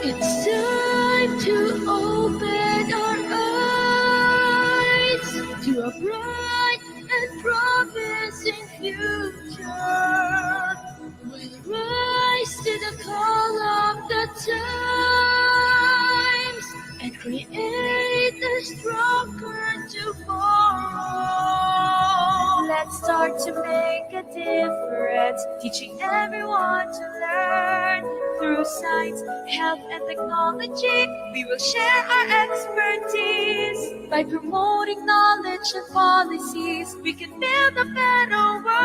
It's time to open our eyes to a bright and promising future. We'll rise to the call of the times and create a stronger tomorrow. Let's start to make a difference, teaching everyone to learn. Through science, health, and technology, we will share our expertise. By promoting knowledge and policies, we can build a better world.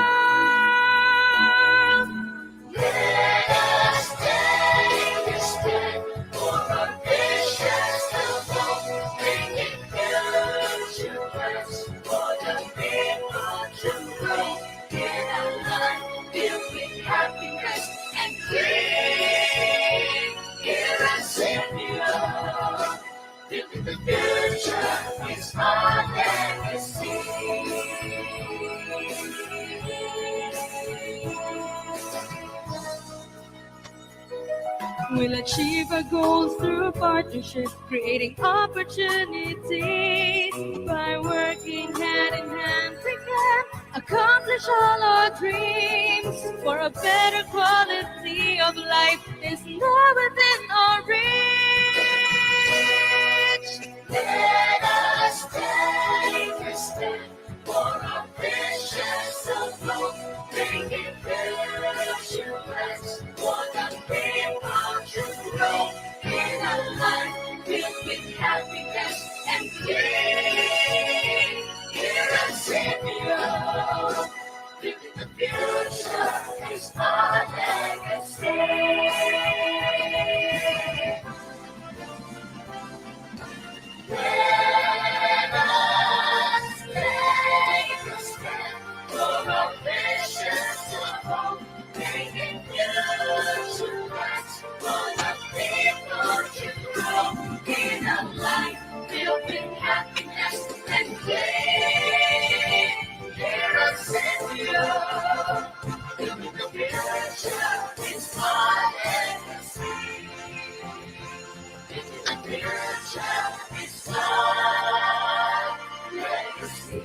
Let us take a step for our nation's development, bringing future plans for the people to grow in a life filled with happiness and greed. Hear us Savior, building the future is our legacy. We'll achieve our goals through partnership, creating opportunities. By working hand in hand, we can accomplish all our dreams. For a better quality of life is now within our reach. Let us take a step for our visions of hope, bringing future plans for the people to grow in a life filled with happiness and greed. Hear us, Savior, building the future is our legacy. Let us take a step for our visions of hope, bringing future plans for the people to grow in a life filled with happiness and faith. Hear us, Savior, building the future is our legacy. Building the future is our legacy.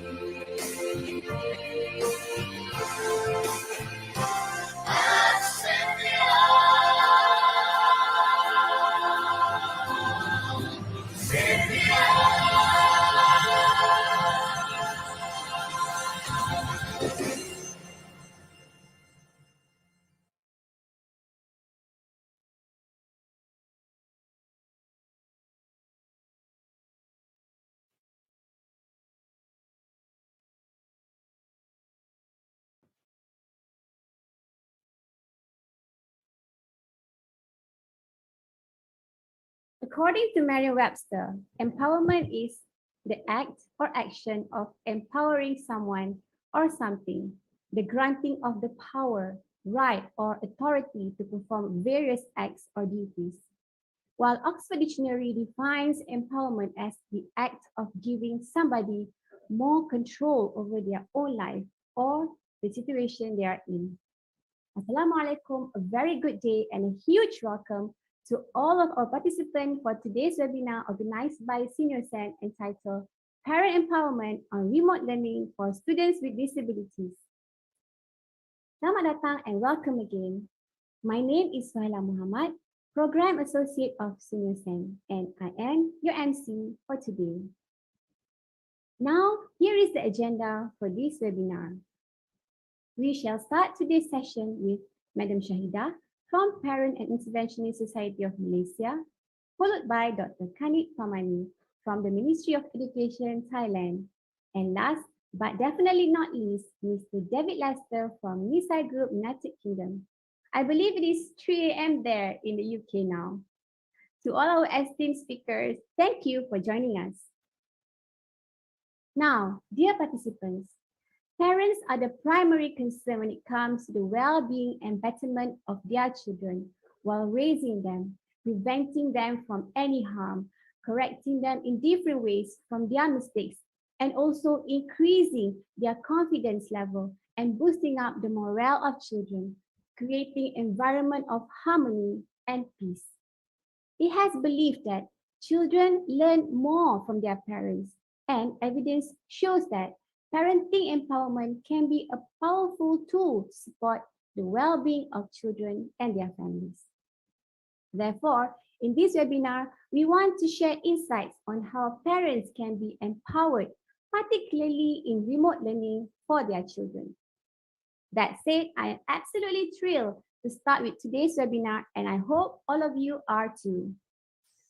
According to Merriam-Webster, empowerment is the act or action of empowering someone or something, the granting of the power, right, or authority to perform various acts or duties. While Oxford Dictionary defines empowerment as the act of giving somebody more control over their own life or the situation they are in. Assalamualaikum, a very good day and a huge welcome to all of our participants for today's webinar organized by Senior Sen entitled Parent Empowerment on Remote Learning for Students with Disabilities. Selamat datang and welcome again. My name is Suhaila Muhammad, Program Associate of SeniorSen, and I am your MC for today. Now, here is the agenda for this webinar. We shall start today's session with Madam Shahidah from Parent and Interventionist Society of Malaysia, followed by Dr. Kanit Pamani from the Ministry of Education, Thailand, and last but definitely not least, Mr. David Lester from Nisai Group, United Kingdom. I believe it is 3 a.m. there in the UK now. To all our esteemed speakers, thank you for joining us. Now, dear participants, parents are the primary concern when it comes to the well-being and betterment of their children while raising them, preventing them from any harm, correcting them in different ways from their mistakes, and also increasing their confidence level and boosting up the morale of children, creating an environment of harmony and peace. It has believed that children learn more from their parents, and evidence shows that parenting empowerment can be a powerful tool to support the well-being of children and their families. Therefore, in this webinar, we want to share insights on how parents can be empowered, particularly in remote learning for their children. That said, I am absolutely thrilled to start with today's webinar, and I hope all of you are too.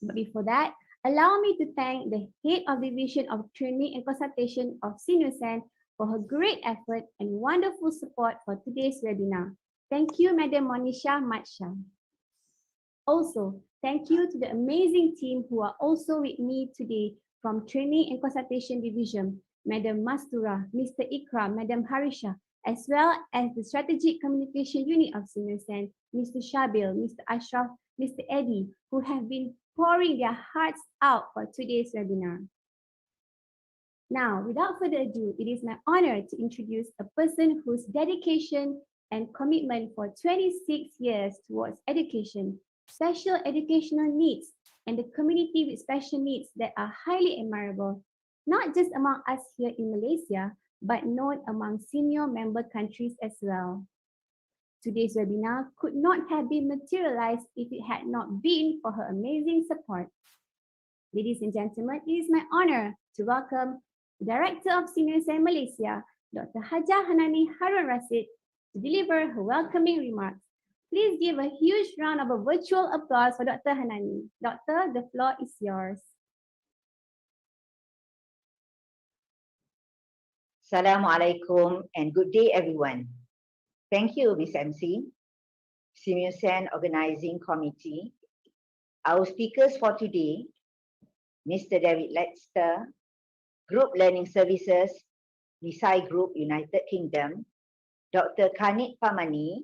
But before that, allow me to thank the Head of Division of Training and Consultation of SeniorSen for her great effort and wonderful support for today's webinar. Thank you, Madam Monisha Matsha. Also, thank you to the amazing team who are also with me today from Training and Consultation Division, Madam Mastura, Mr. Ikram, Madam Harisha, as well as the Strategic Communication Unit of SeniorSen, Mr. Shabil, Mr. Ashraf, Mr. Eddie, who have been pouring their hearts out for today's webinar. Now, without further ado, it is my honor to introduce a person whose dedication and commitment for 26 years towards education, special educational needs, and the community with special needs that are highly admirable, not just among us here in Malaysia, but known among senior member countries as well. Today's webinar could not have been materialized if it had not been for her amazing support. Ladies and gentlemen, it is my honor to welcome the Director of SeniorSen Malaysia, Dr. Hajah Hanani Harun Rasid, to deliver her welcoming remarks. Please give a huge round of a virtual applause for Dr. Hanani. Doctor, the floor is yours. Assalamualaikum and good day everyone. Thank you, Ms. MC, SeniorSen Organizing Committee. Our speakers for today, Mr. David Lester, Group Learning Services, Nisai Group, United Kingdom, Dr. Kanit Pamani,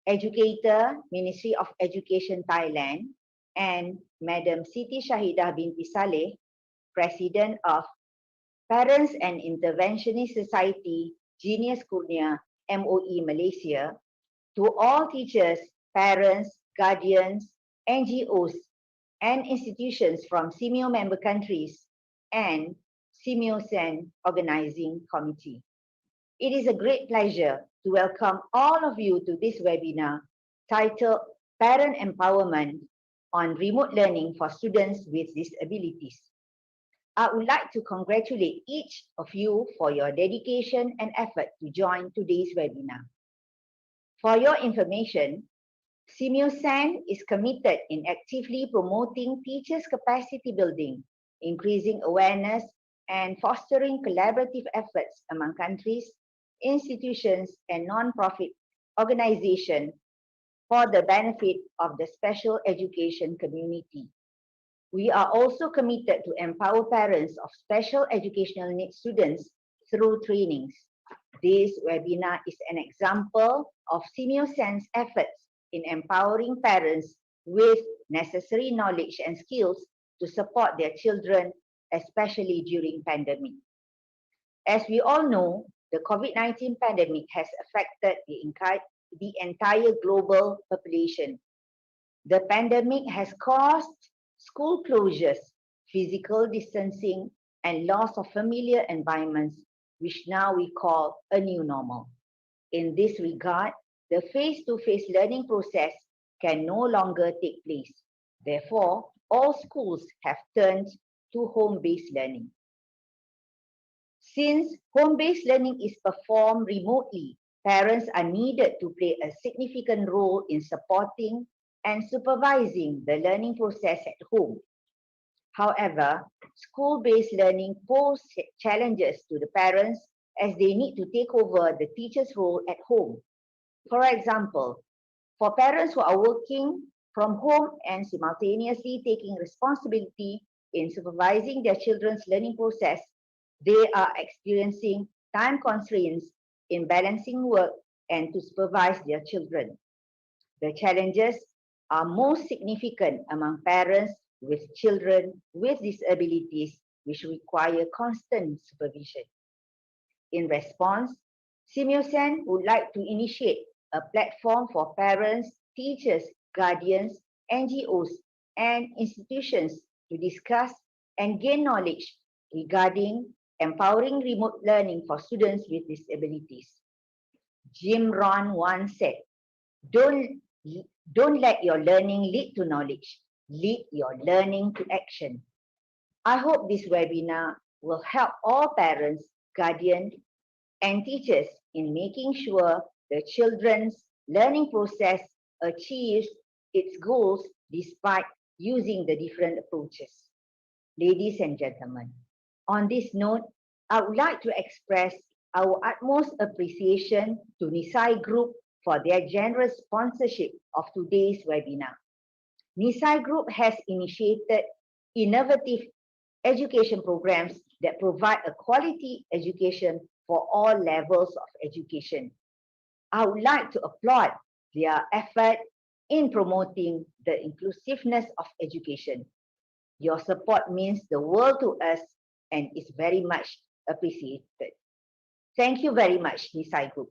Educator, Ministry of Education, Thailand, and Madam Siti Shahidah binti Saleh, President of Parents and Interventionist Society, Genius Kurnia, MOE Malaysia, to all teachers, parents, guardians, NGOs, and institutions from SEMIO member countries and SeniorSen Organizing Committee. It is a great pleasure to welcome all of you to this webinar titled Parent Empowerment on Remote Learning for Students with Disabilities. I would like to congratulate each of you for your dedication and effort to join today's webinar. For your information, SeniorSen is committed in actively promoting teachers' capacity building, increasing awareness, and fostering collaborative efforts among countries, institutions, and non-profit organizations for the benefit of the special education community. We are also committed to empower parents of special educational needs students through trainings. This webinar is an example of SeniorSen's efforts in empowering parents with necessary knowledge and skills to support their children, especially during pandemic. As we all know, the COVID-19 pandemic has affected the entire global population. The pandemic has caused school closures, physical distancing, and loss of familiar environments, which now we call a new normal. In this regard, the face-to-face learning process can no longer take place. Therefore, all schools have turned to home-based learning. Since home-based learning is performed remotely, parents are needed to play a significant role in supporting and supervising the learning process at home. However, school-based learning poses challenges to the parents as they need to take over the teacher's role at home. For example, for parents who are working from home and simultaneously taking responsibility in supervising their children's learning process, they are experiencing time constraints in balancing work and to supervise their children. The challenges are most significant among parents with children with disabilities which require constant supervision. In response, �𝐄𝐄 would like to initiate a platform for parents, teachers, guardians, NGOs, and institutions to discuss and gain knowledge regarding empowering remote learning for students with disabilities. Jim Rohn once said, don't let your learning lead to knowledge, lead your learning to action. I hope this webinar will help all parents, guardians, and teachers in making sure the children's learning process achieves its goals despite using the different approaches. Ladies and gentlemen, on this note, I would like to express our utmost appreciation to Nisai Group for their generous sponsorship of today's webinar. Nisai Group has initiated innovative education programs that provide a quality education for all levels of education. I would like to applaud their effort in promoting the inclusiveness of education. Your support means the world to us and is very much appreciated. Thank you very much, Nisai Group.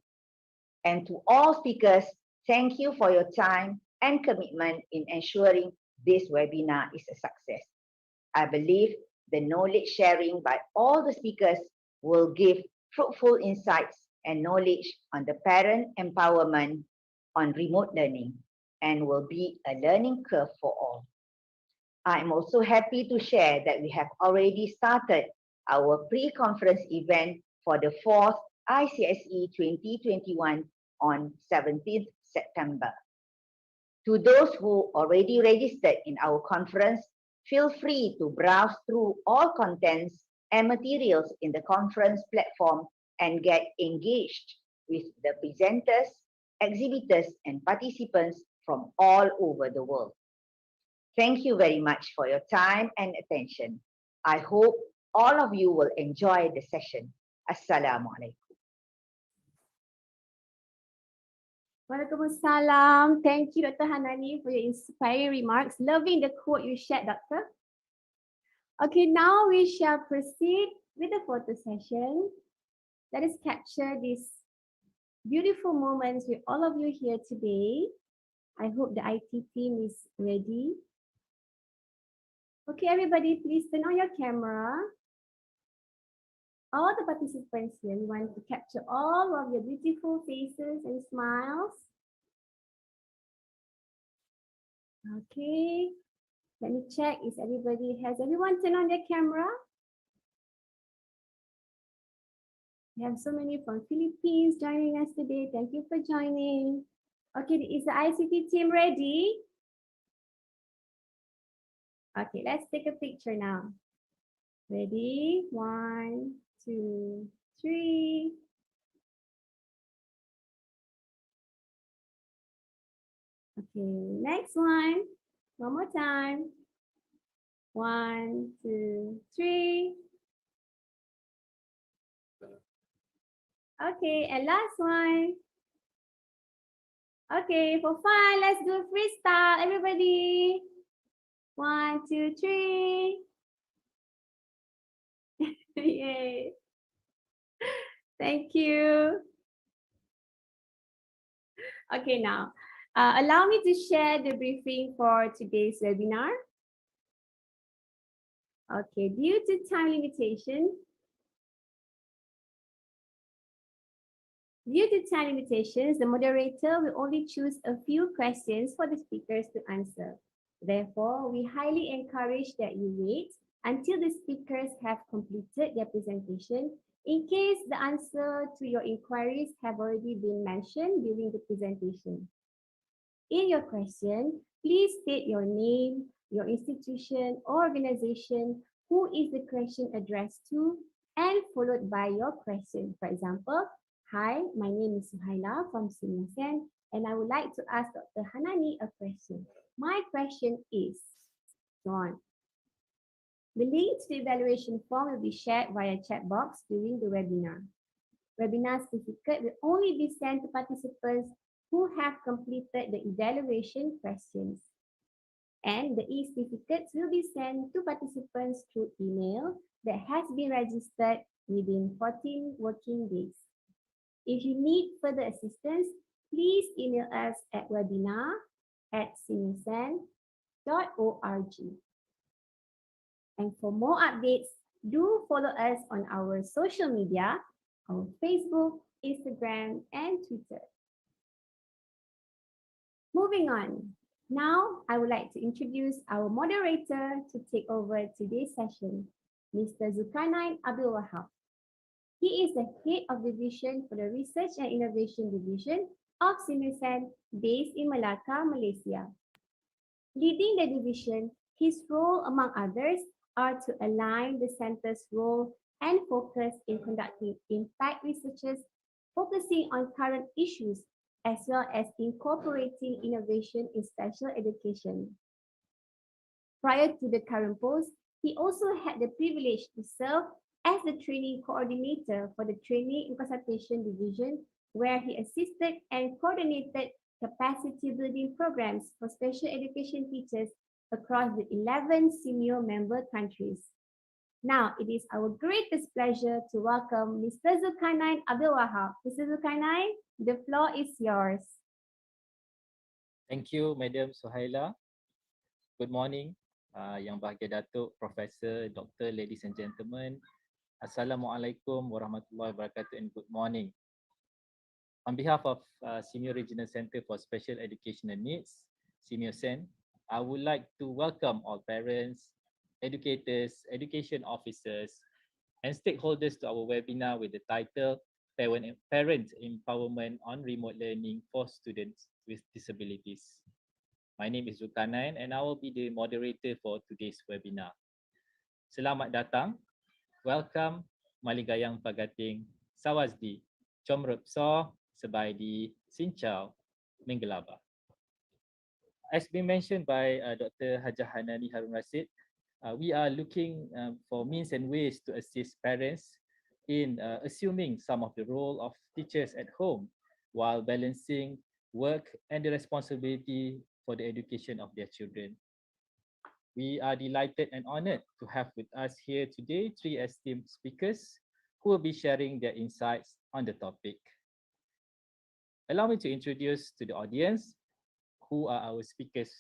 And to all speakers, thank you for your time and commitment in ensuring this webinar is a success. I believe the knowledge sharing by all the speakers will give fruitful insights and knowledge on the parent empowerment on remote learning and will be a learning curve for all. I am also happy to share that we have already started our pre-conference event for the 4th ICSE 2021 on 17th September. To those who already registered in our conference, feel free to browse through all contents and materials in the conference platform and get engaged with the presenters, exhibitors, and participants from all over the world. Thank you very much for your time and attention. I hope all of you will enjoy the session. Assalamualaikum. Waalaikumsalam. Thank you, Dr. Hanani, for your inspiring remarks. Loving the quote you shared, Doctor. Okay, now we shall proceed with the photo session. Let us capture these beautiful moments with all of you here today. I hope the IT team is ready. Okay, everybody, please turn on your camera. All the participants here, we want to capture all of your beautiful faces and smiles. Okay, let me check, has everyone turned on their camera? We have so many from Philippines joining us today. Thank you for joining. Okay, is the ICT team ready? Okay, let's take a picture now. Ready? 1, 2, 3. Okay, next one. One more time. 1, 2, 3. Okay, and last one. Okay, for fun, let's do freestyle, everybody. 1, 2, 3. Yay. Thank you. Okay, now, allow me to share the briefing for today's webinar. Okay, due to time limitations, the moderator will only choose a few questions for the speakers to answer. Therefore, we highly encourage that you wait until the speakers have completed their presentation in case the answer to your inquiries have already been mentioned during the presentation. In your question, please state your name, your institution or organization, who is the question addressed to, and followed by your question. For example, hi, my name is Suhaila from Sinisan, and I would like to ask Dr. Hanani a question. My question is, John, the link to the evaluation form will be shared via chat box during the webinar. Webinar certificate will only be sent to participants who have completed the evaluation questions. And the e-certificates will be sent to participants through email that has been registered within 14 working days. If you need further assistance, please email us at webinar@sinisan.org. And for more updates, do follow us on our social media, on Facebook, Instagram, and Twitter. Moving on. Now, I would like to introduce our moderator to take over today's session, Mr. Zulkarnain Abdul Wahab. He is the head of division for the Research and Innovation Division of Sinisan based in Melaka, Malaysia. Leading the division, his role, among others, are to align the center's role and focus in conducting impact researches, focusing on current issues, as well as incorporating innovation in special education. Prior to the current post, he also had the privilege to serve as the training coordinator for the Training and Consultation Division, where he assisted and coordinated capacity building programs for special education teachers across the 11 senior member countries. Now, it is our greatest pleasure to welcome Mr. Zulkarnain Abdul Wahab. Mr. Zulkarnain, the floor is yours. Thank you, Madam Suhaila. Good morning, Yang Bahagia Datuk, Professor, Doctor, ladies and gentlemen. Assalamualaikum warahmatullahi wabarakatuh and good morning. On behalf of Senior Regional Center for Special Educational Needs, SEMIOSEN, I would like to welcome all parents, educators, education officers, and stakeholders to our webinar with the title Parent Empowerment on Remote Learning for Students with Disabilities. My name is Zulkarnain and I will be the moderator for today's webinar. Selamat datang, welcome, Maligayang Pagating, Sawasdi, Chomrupso, Sebaidi, Sinchao, Minggalaba. As been mentioned by Dr. Hajah Hanani Harun Rasid, we are looking for means and ways to assist parents in assuming some of the role of teachers at home while balancing work and the responsibility for the education of their children. We are delighted and honored to have with us here today 3 esteemed speakers who will be sharing their insights on the topic. Allow me to introduce to the audience who are our speakers.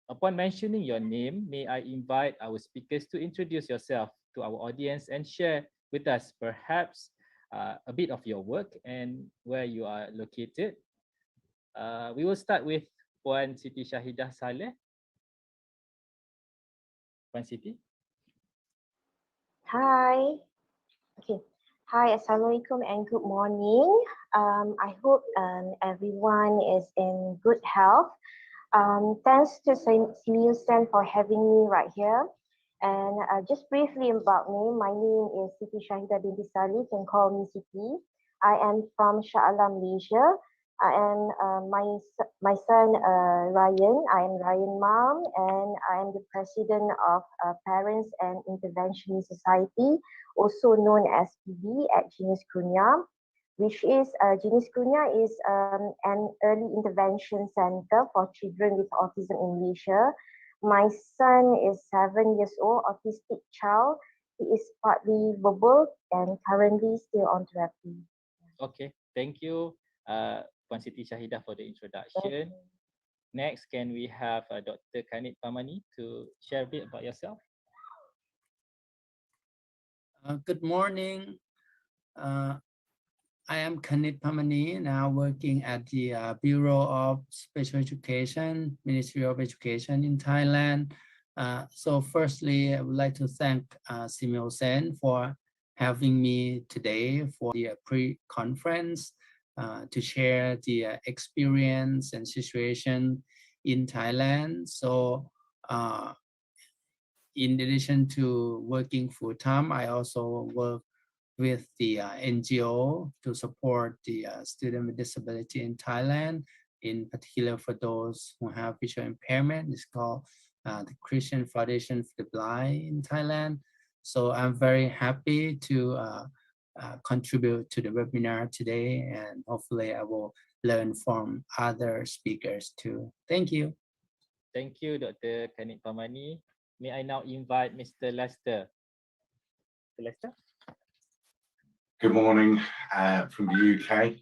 Upon mentioning your name, may I invite our speakers to introduce yourself to our audience and share with us perhaps a bit of your work and where you are located. We will start with Puan Siti Syahidah Saleh. Puan Siti. Hi. Okay. Hi, Assalamualaikum and good morning. I hope everyone is in good health. Thanks to SEMIOSEN for having me right here. And just briefly about me, my name is Siti Syahidah binti Salih, you can call me Siti. I am from Shah Alam, Malaysia. And my son Ryan, I am Ryan mom, and I am the president of Parents and Intervention Society, also known as PB at Jenis Kurnia, which is Jenis Kurnia is an early intervention center for children with autism in Malaysia. My son is 7 years old, autistic child. He is partly verbal and currently still on therapy. Okay, thank you, Puan Siti Syahidah, for the introduction. Next, can we have Dr. Kanit Pamani to share a bit about yourself? Good morning. I am Kanit Pamani, now working at the Bureau of Special Education, Ministry of Education in Thailand. So firstly, I would like to thank Simil Sen for having me today for the pre-conference to share the experience and situation in Thailand. So in addition to working full-time, I also work with the NGO to support the student with disability in Thailand, in particular for those who have visual impairment. It's called the Christian Foundation for the Blind in Thailand. So I'm very happy to contribute to the webinar today, and hopefully I will learn from other speakers too. Thank you. Thank you, Dr. Kanit Pamani. May I now invite Mr. Lester. Mr. Lester? Good morning from the UK.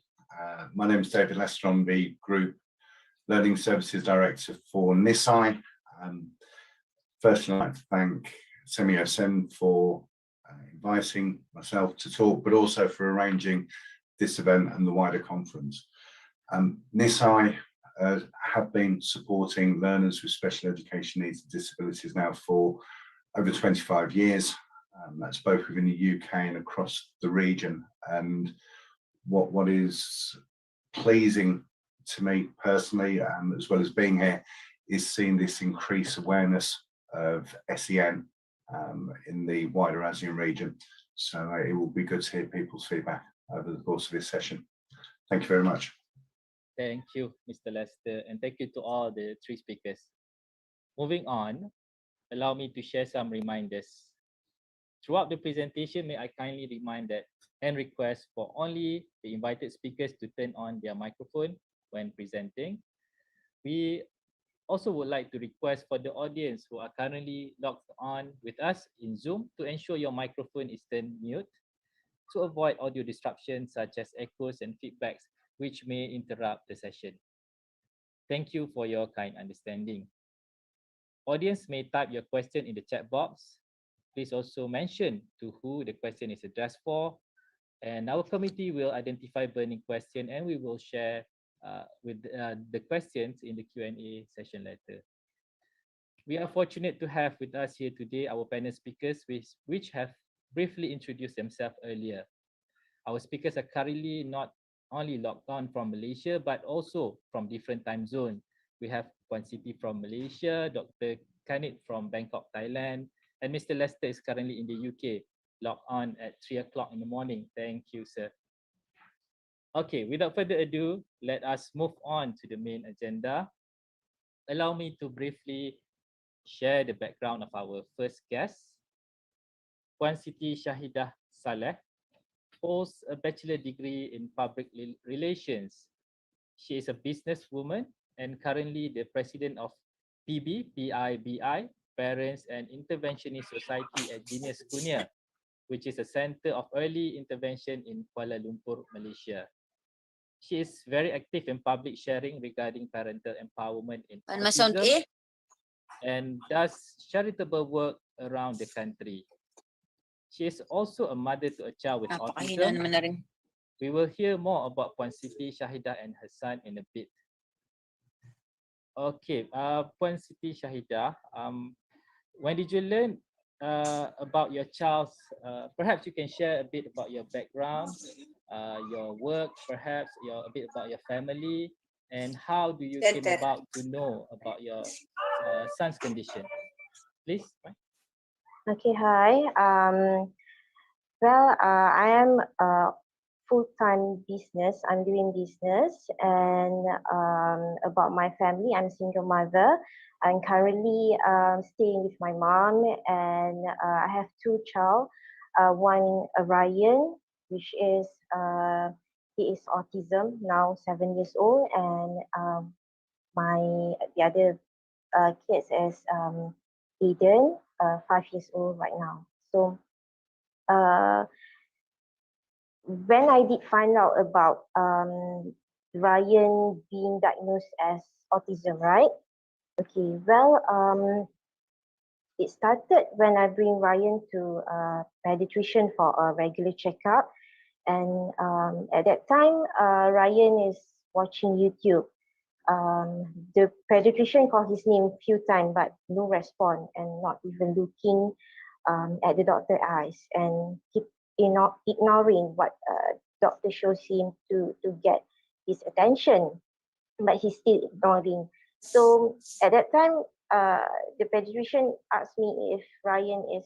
My name is David Lester. I'm the Group Learning Services Director for Nisai. First, I'd like to thank Semio Sen for inviting myself to talk, but also for arranging this event and the wider conference. Nisai have been supporting learners with special education needs and disabilities now for over 25 years. That's both within the UK and across the region. And what is pleasing to me personally, as well as being here, is seeing this increased awareness of SEN in the wider ASEAN region. So it will be good to hear people's feedback over the course of this session. Thank you very much. Thank you, Mr. Lester, and thank you to all the three speakers. Moving on, allow me to share some reminders. Throughout the presentation, may I kindly remind that and request for only the invited speakers to turn on their microphone when presenting. We also would like to request for the audience who are currently logged on with us in Zoom to ensure your microphone is turned mute to avoid audio disruptions such as echoes and feedbacks which may interrupt the session. Thank you for your kind understanding. Audience may type your question in the chat box. Please also mention to who the question is addressed for, and our committee will identify burning question and we will share with the questions in the Q&A session later. We are fortunate to have with us here today our panel speakers which have briefly introduced themselves earlier. Our speakers are currently not only logged on from Malaysia but also from different time zones. We have Puan Siti from Malaysia, Dr. Kanit from Bangkok, Thailand, and Mr. Lester is currently in the UK, logged on at 3 o'clock in the morning. Thank you, sir. Okay, without further ado, let us move on to the main agenda. Allow me to briefly share the background of our first guest. Puan Siti Shahidah Saleh holds a bachelor degree in public relations. She is a businesswoman and currently the president of PIBI, Parents and Interventionist Society at Genius Kunia, which is a center of early intervention in Kuala Lumpur, Malaysia. She is very active in public sharing regarding parental empowerment in autism and does charitable work around the country. She is also a mother to a child with autism. We will hear more about Puan Siti Shahidah and her son in a bit. Okay, Puan Siti Shahidah, when did you learn about your child's, perhaps you can share a bit about your background, your work, perhaps a bit about your family, and how do you came about to know about your son's condition? Please. Okay, hi. Well, I am full-time business. I'm doing business, and about my family, I'm a single mother. I'm currently staying with my mom, and I have two children. One Ryan, which is he is autism now, 7 years old, and the other kids is Aiden, 5 years old right now. So when I did find out about Ryan being diagnosed as autism, right? Okay, well, it started when I bring Ryan to a pediatrician for a regular checkup, And at that time, Ryan is watching YouTube. The pediatrician called his name a few times, but no response, and not even looking at the doctor's eyes, and keep ignoring what doctor shows him to get his attention, but he's still ignoring. So at that time, the pediatrician asked me if Ryan is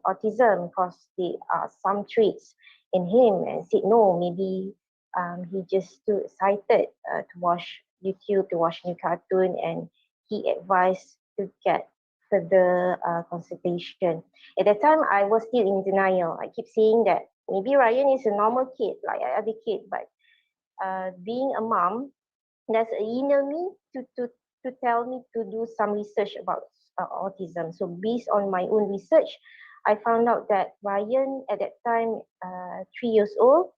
autism, because there are some traits in him, and said no, maybe he just too excited to watch YouTube, to watch new cartoon, and he advised to get further consultation. At that time, I was still in denial. I keep saying that maybe Ryan is a normal kid like other kid, but being a mom, there's an inner me to tell me to do some research about autism. So based on my own research, I found out that Ryan at that time, 3 years old,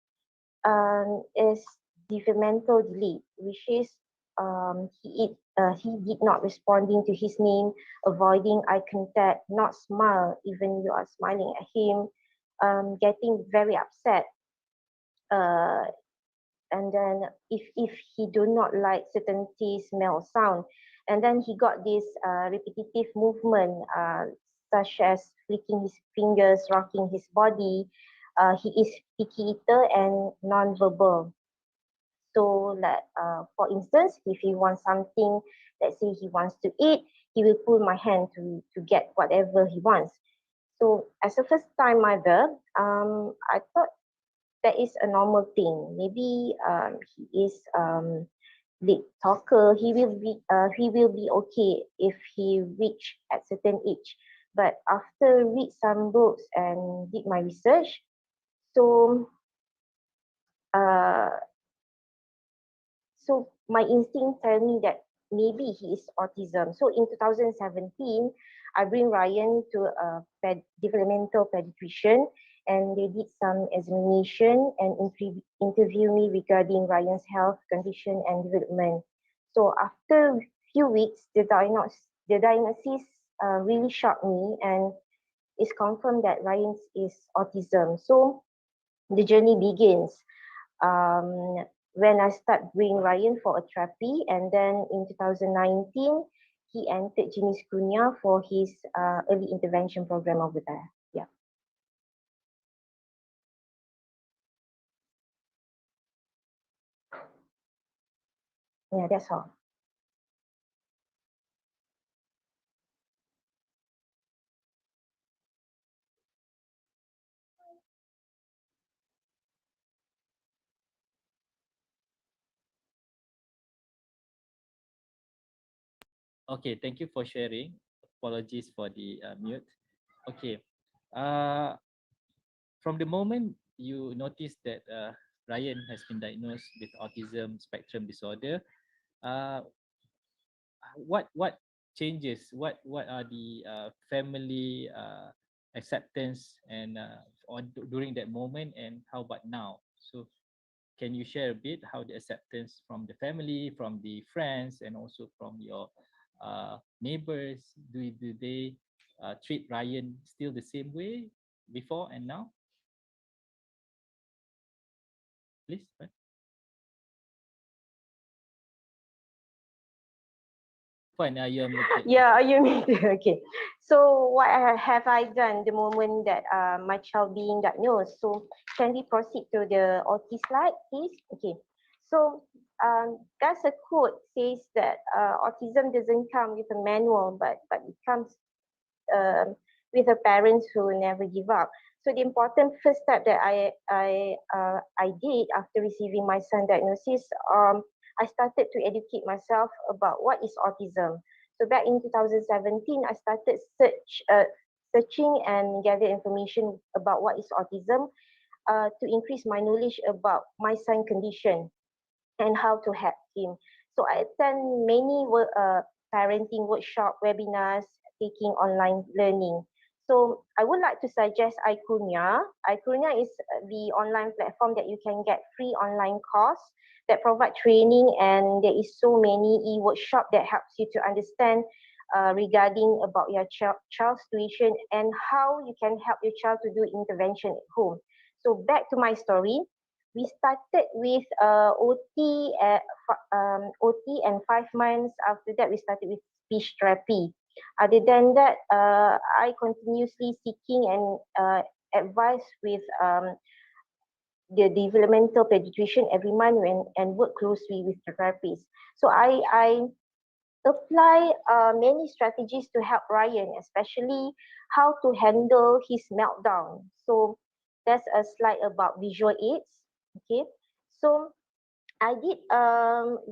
is developmental delay, which is he did not responding to his name, avoiding eye contact, not smile even you are smiling at him, getting very upset. Uh, and then if he do not like certain taste, smell, sound, and then he got this repetitive movement, such as flicking his fingers, rocking his body. He is picky eater and non-verbal. So like for instance, if he wants something, let's say he wants to eat, he will pull my hand to get whatever he wants. So as a first time mother, I thought that is a normal thing. Maybe he is late talker. He will be okay if he reach at certain age. But after read some books and did my research, so uh, so my instinct tell me that maybe he is autism. So in 2017, I bring Ryan to a developmental pediatrician, and they did some examination and interview me regarding Ryan's health condition and development. So after a few weeks, the diagnosis really shocked me, and it's confirmed that Ryan is autism. So the journey begins. When I start bring Ryan for a therapy, and then in 2019, he entered Jenis 𝐅𝐑𝐄𝐄 for his early intervention program over there. Yeah. Yeah, that's all. Okay, thank you for sharing. Apologies for the mute. Okay, uh, from the moment you notice that Ryan has been diagnosed with autism spectrum disorder, uh, what changes? What are the family acceptance and during that moment, and how about now? So can you share a bit how the acceptance from the family, from the friends, and also from your neighbors? Do they treat Ryan still the same way before and now? Please. Fine, you're muted. Yeah, you mean okay. So what have I done the moment that my child being diagnosed? So can we proceed to the OT slide, please? Okay. So that's a quote says that autism doesn't come with a manual, but it comes with the parents who never give up. So the important first step that I did after receiving my son diagnosis, I started to educate myself about what is autism. So back in 2017, I started searching and gather information about what is autism to increase my knowledge about my son condition and how to help him. So I attend many parenting workshop, webinars, taking online learning. So I would like to suggest 𝐼𝐑𝐄𝐄. 𝐼𝐑𝐿𝐿𝐿 is the online platform that you can get free online course that provide training, and there is so many e-workshop that helps you to understand regarding about your child situation and how you can help your child to do intervention at home. So back to my story. We started with OT, OT, and 5 months after that we started with speech therapy. Other than that, I continuously seeking and advice with the developmental pediatrician every month and work closely with the therapist. So I apply many strategies to help Ryan, especially how to handle his meltdown. So there's a slide about visual aids. Okay, so I did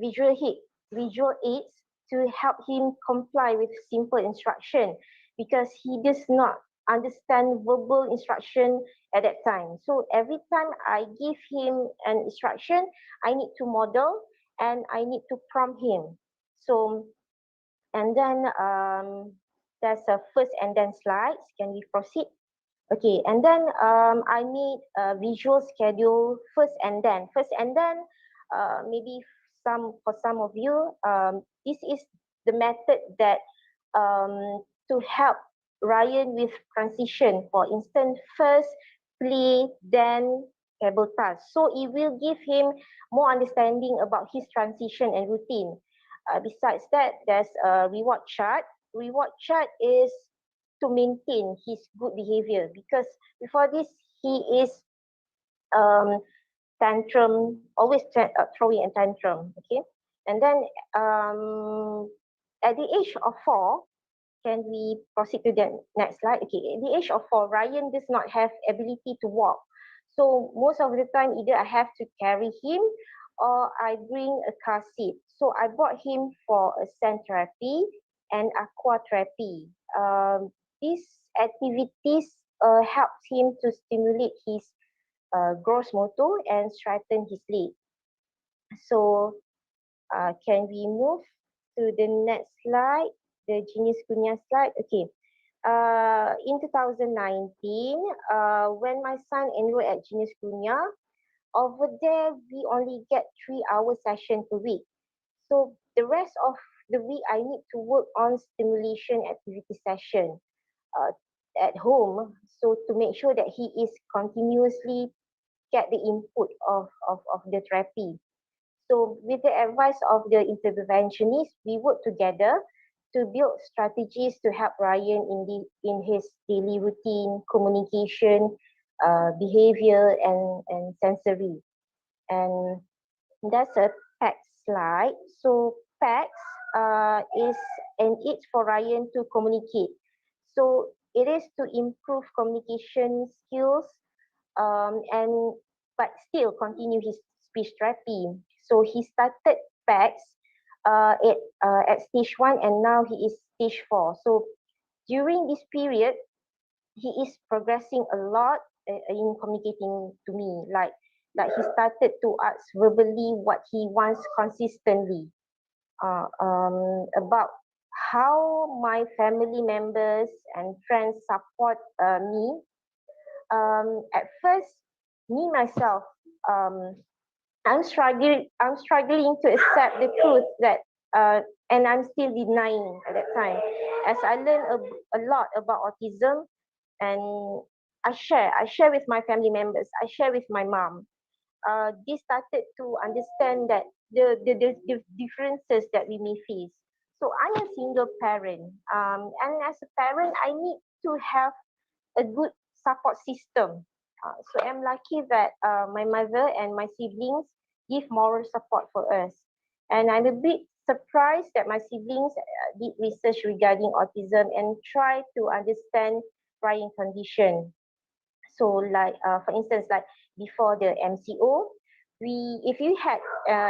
visual aids to help him comply with simple instruction because he does not understand verbal instruction at that time. So every time I give him an instruction, I need to model and I need to prompt him. So and then there's a first and then slides. Can we proceed? Okay, and then I need a visual schedule first and then. First and then, maybe for some of you, this is the method that to help Ryan with transition. For instance, first play, then cable task. So it will give him more understanding about his transition and routine. Besides that, there's a reward chart. Reward chart is to maintain his good behavior because before this he is tantrum, always throwing a tantrum. Okay, and then at the age of 4, can we proceed to the next slide? Okay, at the age of 4, Ryan does not have ability to walk. So most of the time, either I have to carry him or I bring a car seat. So I brought him for a sand therapy and aqua therapy. These activities helps him to stimulate his gross motor and strengthen his leg. So can we move to the next slide, the Genius Kunia slide? Okay. In 2019, when my son enrolled at Genius Kunia, over there we only get 3-hour session per week. So the rest of the week I need to work on stimulation activity session at home. So to make sure that he is continuously get the input of the therapy. So with the advice of the interventionist, we work together to build strategies to help Ryan in his daily routine, communication, behavior, and sensory. And that's a PACS slide. So PACS is an aid for Ryan to communicate. So it is to improve communication skills and but still continue his speech therapy. So he started PACS at stage 1 and now he is stage 4. So during this period, he is progressing a lot in communicating to me. Like he started to ask verbally what he wants consistently about how my family members and friends support me. At first, me myself, I'm struggling to accept the truth that and I'm still denying at that time. As I learn a lot about autism, and I share with my family members, I share with my mom. They started to understand that the differences that we may face. So I'm a single parent, and as a parent, I need to have a good support system. So I'm lucky that my mother and my siblings give moral support for us. And I'm a bit surprised that my siblings did research regarding autism and try to understand Ryan's condition. So like, for instance, like before the MCO, if you had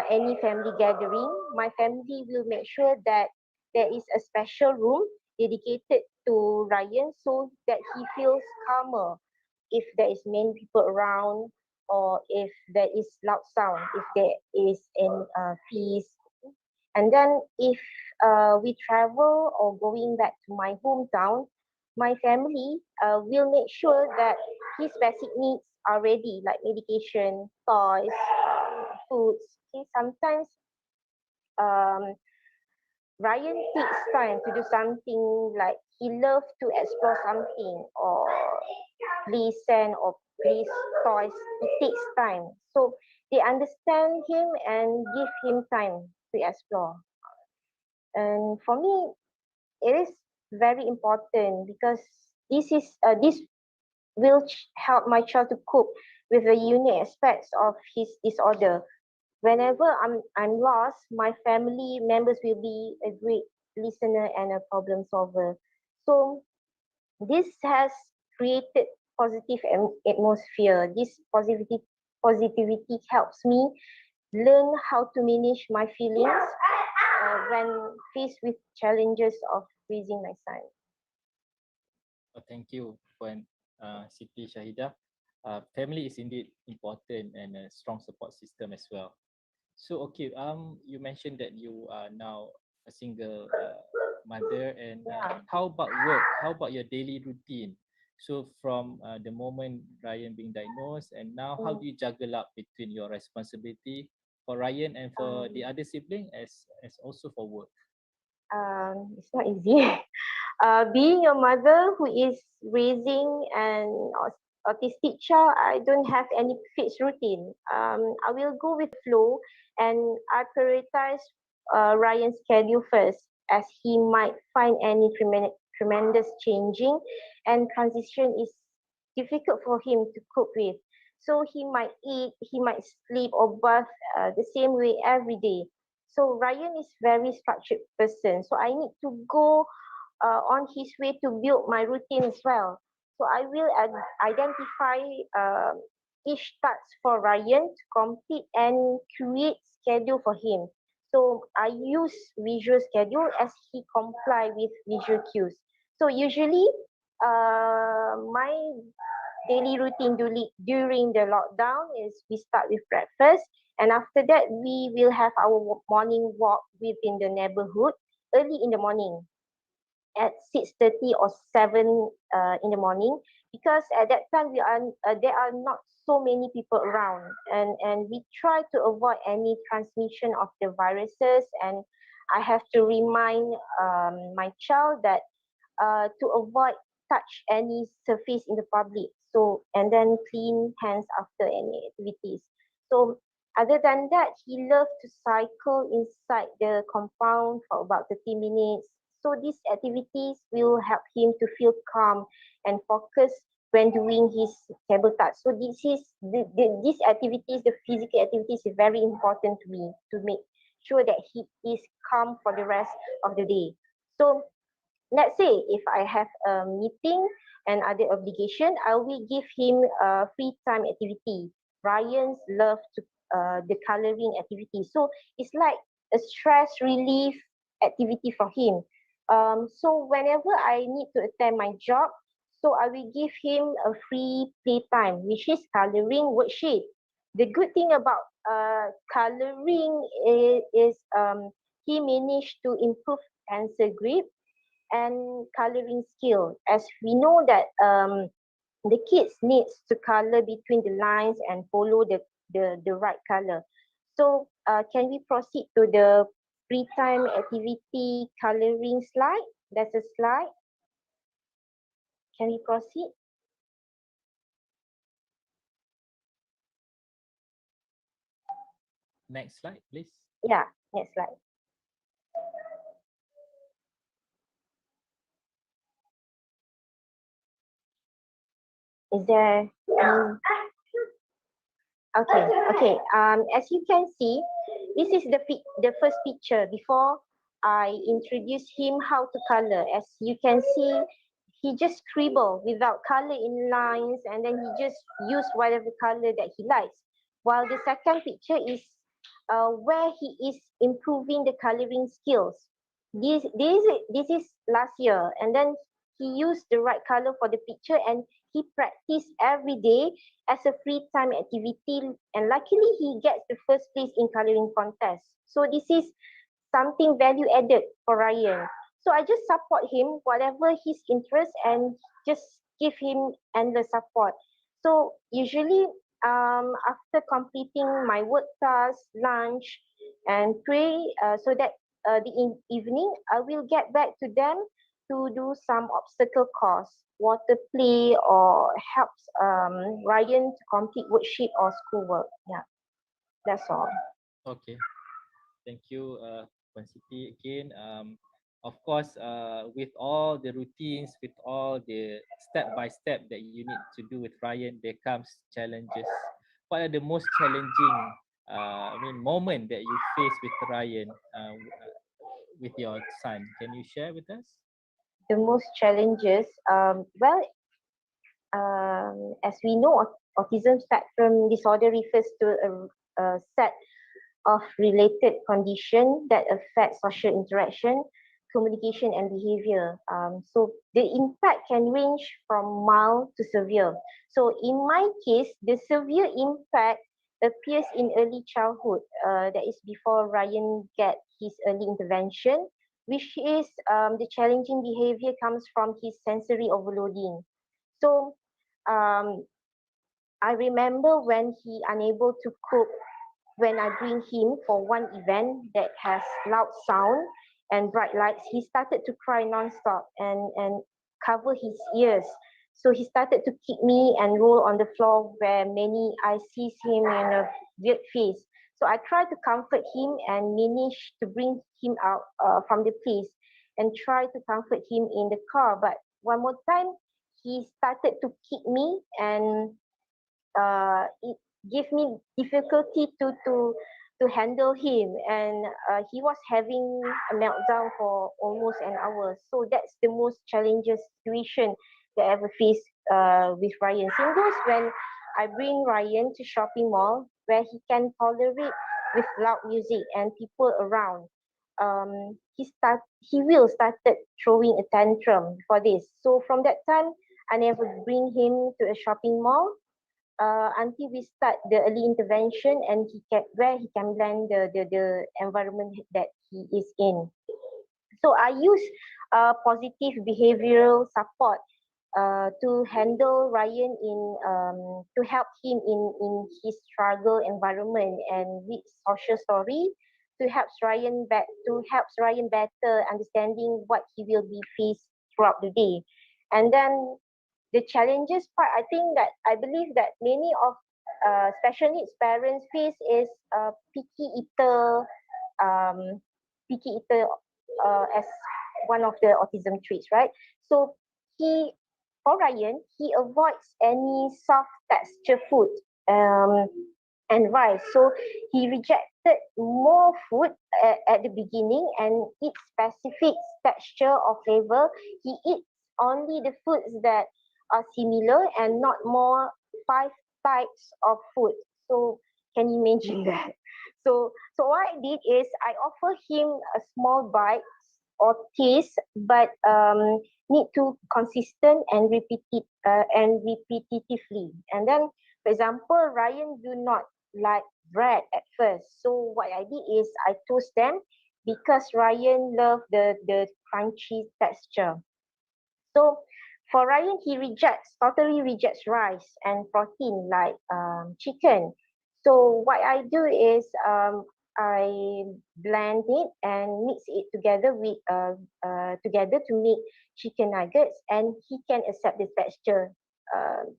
any family gathering, my family will make sure that there is a special room dedicated to Ryan so that he feels calmer if there is many people around or if there is loud sound, if there is any fees. And then if we travel or going back to my hometown, my family will make sure that his basic needs are ready, like medication, toys, foods. Okay, sometimes um, Ryan takes time to do something like he loves to explore something or play sand or plays toys, it takes time. So they understand him and give him time to explore. And for me, it is very important because this will help my child to cope with the unique aspects of his disorder. Whenever I'm lost, my family members will be a great listener and a problem solver. So this has created positive atmosphere. This positivity helps me learn how to manage my feelings when faced with challenges of raising my son. Oh, thank you, Puan Siti Shahidah. Family is indeed important and a strong support system as well. So, okay, you mentioned that you are now a single mother, and how about work? How about your daily routine? So, from the moment Ryan being diagnosed, and now, how do you juggle up between your responsibility for Ryan and for the other sibling, as also for work? It's not easy. Being a mother who is raising an autistic child, I don't have any fixed routine. I will go with flow, and I prioritize Ryan's schedule first, as he might find any tremendous changing, and transition is difficult for him to cope with. So he might eat, he might sleep or bath the same way every day. So Ryan is very structured person. So I need to go on his way to build my routine as well. So I will identify each task for Ryan to complete and create schedule for him. So I use visual schedule as he comply with visual cues. So usually my daily routine during the lockdown is we start with breakfast, and after that we will have our morning walk within the neighborhood early in the morning at 6:30 or 7 in the morning, because at that time there are not so many people around, and we try to avoid any transmission of the viruses. And I have to remind my child that to avoid touch any surface in the public, so and then clean hands after any activities. So other than that, he loved to cycle inside the compound for about 30 minutes. So these activities will help him to feel calm and focus when doing his table tasks. So these activities, the physical activities, is very important to me to make sure that he is calm for the rest of the day. So let's say if I have a meeting and other obligation, I will give him a free time activity. Ryan's love to the coloring activity. So it's like a stress relief activity for him. So whenever I need to attend my job, so I will give him a free playtime, which is coloring worksheet. The good thing about coloring is he managed to improve pencil grip and coloring skill, as we know that the kids needs to color between the lines and follow the right color. So can we proceed to the free time activity coloring slide? That's a slide. Can we proceed? Next slide, please. Yeah, next slide. Is there okay. As you can see, this is the first picture before I introduce him how to color. As you can see, he just scribble without color in lines, and then he just use whatever color that he likes. While the second picture is where he is improving the coloring skills. This is last year, and then he used the right color for the picture, and he practiced every day as a free time activity, and luckily he gets the first place in coloring contest. So this is something value added for Ryan. So I just support him whatever his interest, and just give him endless support. So usually after completing my work tasks, lunch, and pray, so that the evening I will get back to them to do some obstacle course, water play, or helps Ryan to complete worksheet or schoolwork. Yeah, that's all. Okay, thank you, Puan Siti again. Of course, with all the routines, with all the step by step that you need to do with Ryan, there comes challenges. What are the most challenging, moment that you face with Ryan, with your son? Can you share with us? The most challenges, well, as we know, autism spectrum disorder refers to a set of related condition that affect social interaction, communication, and behavior. So the impact can range from mild to severe. So in my case, the severe impact appears in early childhood, that is before Ryan get his early intervention, which is the challenging behavior comes from his sensory overloading. So I remember when he unable to cope when I bring him for one event that has loud sound and bright lights, he started to cry nonstop and cover his ears. So he started to kick me and roll on the floor where many I sees him in a weird face. So I tried to comfort him and managed to bring him out from the place and try to comfort him in the car. But one more time, he started to kick me and it gave me difficulty to handle him, and he was having a meltdown for almost an hour. So that's the most challenging situation that I ever faced with Ryan. Same goes when I bring Ryan to shopping mall where he can tolerate with loud music and people around. He will started throwing a tantrum for this. So from that time, I never bring him to a shopping mall until we start the early intervention and he can blend the environment that he is in. So I use positive behavioral support to handle Ryan to help him in his struggle environment and with social story to help Ryan better understanding what he will be faced throughout the day. And then the challenges part, I believe that many of special needs parents face is picky eater, um, picky eater as one of the autism traits, right? So for Ryan, he avoids any soft texture food um, and rice. So he rejected more food at the beginning and eats specific texture or flavor. He eats only the foods that are similar and not more 5 types of food. So can you imagine that? So what I did is I offer him a small bite or taste, but need to consistent and repetitively. And then, for example, Ryan do not like bread at first. So what I did is I toast them because Ryan loved the crunchy texture. So for Ryan, he totally rejects rice and protein like chicken. So what I do is I blend it and mix it together to make chicken nuggets, and he can accept the texture.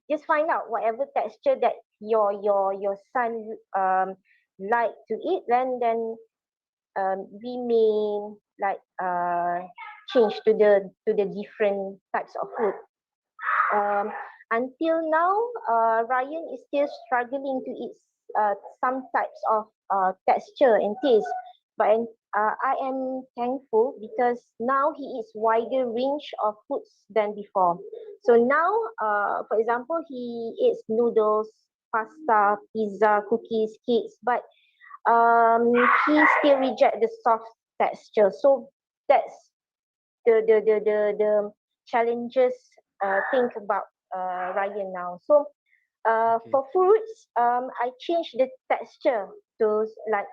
Just find out whatever texture that your son like to eat, then we may like change to the different types of food. Until now, Ryan is still struggling to eat some types of texture and taste, but I am thankful because now he eats wider range of foods than before. So now, for example, he eats noodles, pasta, pizza, cookies, cakes, but he still reject the soft texture. So that's the challenges think about Ryan now. So for fruits, I change the texture to like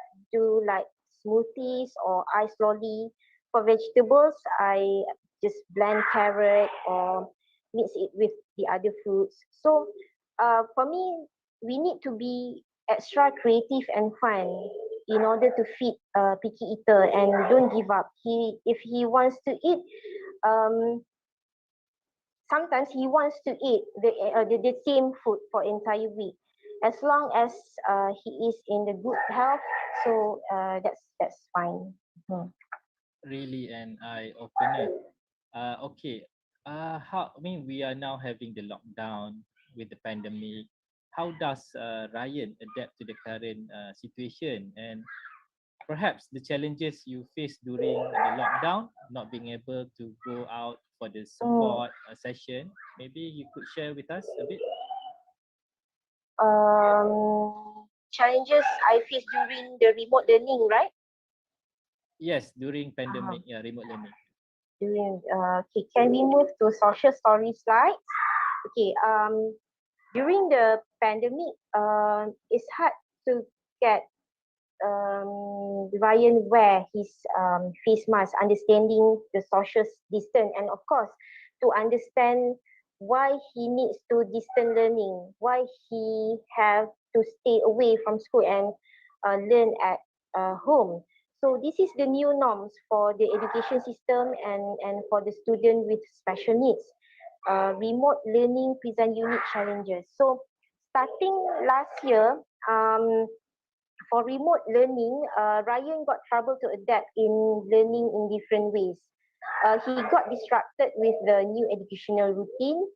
smoothies or ice lolly. For vegetables, I just blend carrot or mix it with the other fruits. So for me, we need to be extra creative and fun in order to feed picky eater and don't give up. If he wants to eat um, sometimes he wants to eat the same food for entire week, as long as he is in the good health. So that's fine. Mhm. Really an eye opener. Okay. How I mean we are now having the lockdown with the pandemic. How does Ryan adapt to the current situation, and perhaps the challenges you face during the lockdown, not being able to go out for the Mm. support session? Maybe you could share with us a bit. Challenges I face during the remote learning, right? Yes, during Uh-huh. pandemic, yeah, remote learning. Okay, can we move to social story slides? Okay, during the pandemic, it's hard to get Ryan wear his face mask, understanding the social distance, and of course, to understand why he needs to distant learning, why he have to stay away from school and learn at home. So this is the new norms for the education system and for the student with special needs. Remote learning present unique challenges. So starting last year, for remote learning, Ryan got trouble to adapt in learning in different ways. He got disrupted with the new educational routine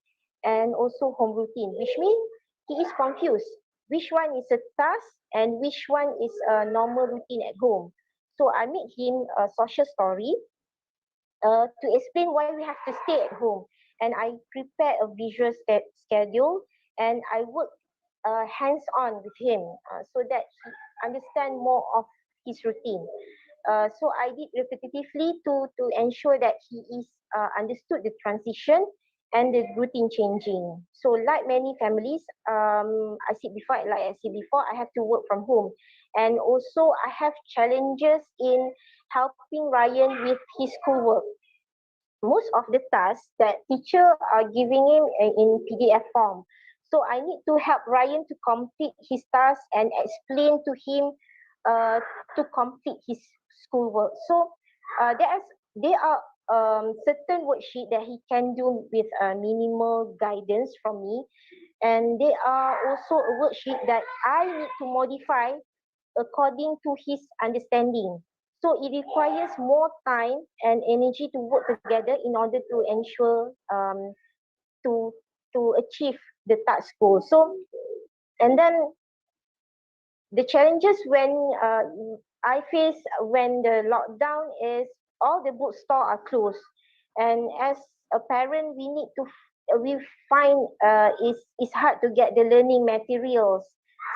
and also home routine, which means he is confused. Which one is a task and which one is a normal routine at home? So I made him a social story to explain why we have to stay at home. And I prepared a visual schedule and I worked hands-on with him so that he understand more of his routine. So I did repetitively to ensure that he is understood the transition and the routine changing. So like many families, I said before, I have to work from home, and also I have challenges in helping Ryan with his schoolwork. Most of the tasks that teacher are giving him in PDF form. So I need to help Ryan to complete his task and explain to him uh, to complete his schoolwork. So there are certain worksheet that he can do with minimal guidance from me, and there are also a worksheet that I need to modify according to his understanding. So it requires more time and energy to work together in order to ensure to achieve the task goal. So and then the challenges when I face when the lockdown is all the bookstore are closed, and as a parent we find it's hard to get the learning materials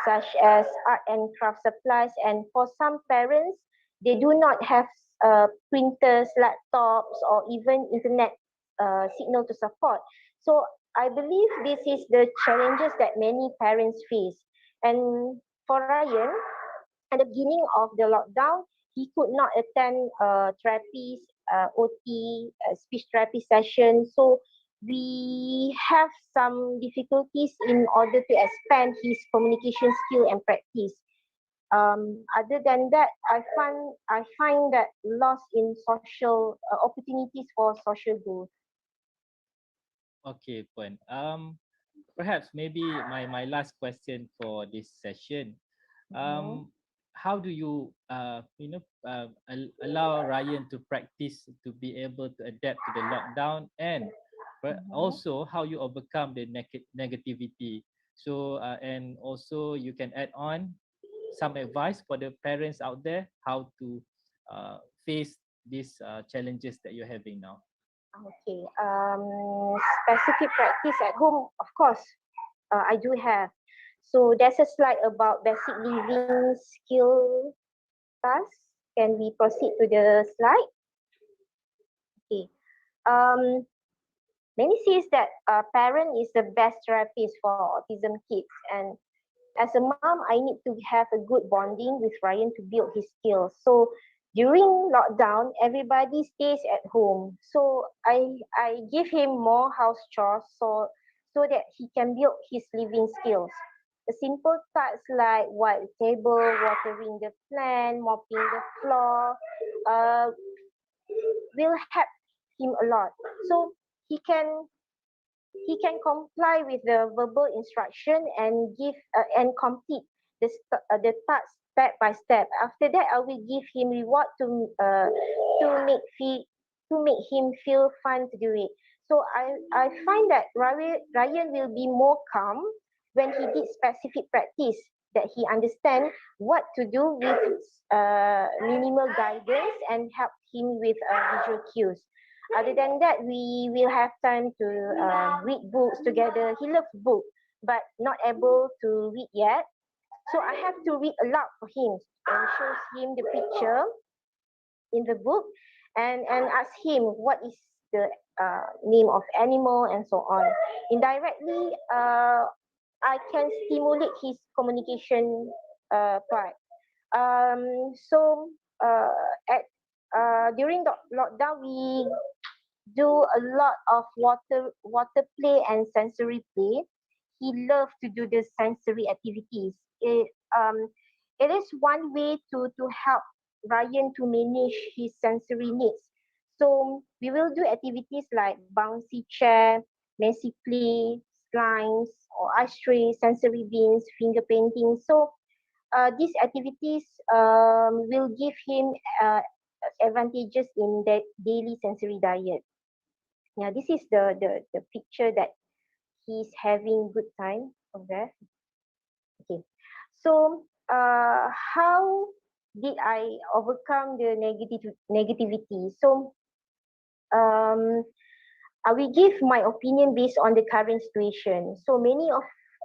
such as art and craft supplies, and for some parents they do not have printers, laptops, or even internet signal to support. So I believe this is the challenges that many parents face. And for Ryan, at the beginning of the lockdown, he could not attend therapies, OT, speech therapy session. So we have some difficulties in order to expand his communication skill and practice. Other than that, I find that loss in social opportunities for social growth. Okay, Puan. Perhaps maybe my last question for this session. Mhm, How do you allow Ryan to practice to be able to adapt to the lockdown, and mhm. also how you overcome the negativity? So and also you can add on some advice for the parents out there how to face these challenges that you're having now. Okay. Specific practice at home, of course, I do have. So there's a slide about basic living skill tasks. Can we proceed to the slide? Okay. Um, Many says that a parent is the best therapist for autism kids, and as a mom, I need to have a good bonding with Ryan to build his skills. So during lockdown, everybody stays at home. So I give him more house chores so that he can build his living skills. The simple tasks like wipe the table, watering the plant, mopping the floor, uh, will help him a lot. So he can comply with the verbal instruction and give and complete the task step by step. After that, I will give him reward to make feel to make him feel fun to do it. So I find that Ryan will be more calm when he did specific practice, that he understand what to do with minimal guidance and help him with visual cues. Other than that, we will have time to read books together. He loves book, but not able to read yet. So I have to read aloud for him and shows him the picture in the book, and ask him what is the name of animal and so on. Indirectly, I can stimulate his communication part. So at during the lockdown, we do a lot of water play and sensory play. He loved to do the sensory activities. It is one way to help Ryan to manage his sensory needs. So we will do activities like bouncy chair, messy play, slimes, or ice tray, sensory beans, finger painting. So these activities will give him advantages in the daily sensory diet. Yeah, this is the picture that he's having good time over there. Okay, so how did I overcome the negativity? So um, I will give my opinion based on the current situation. So many of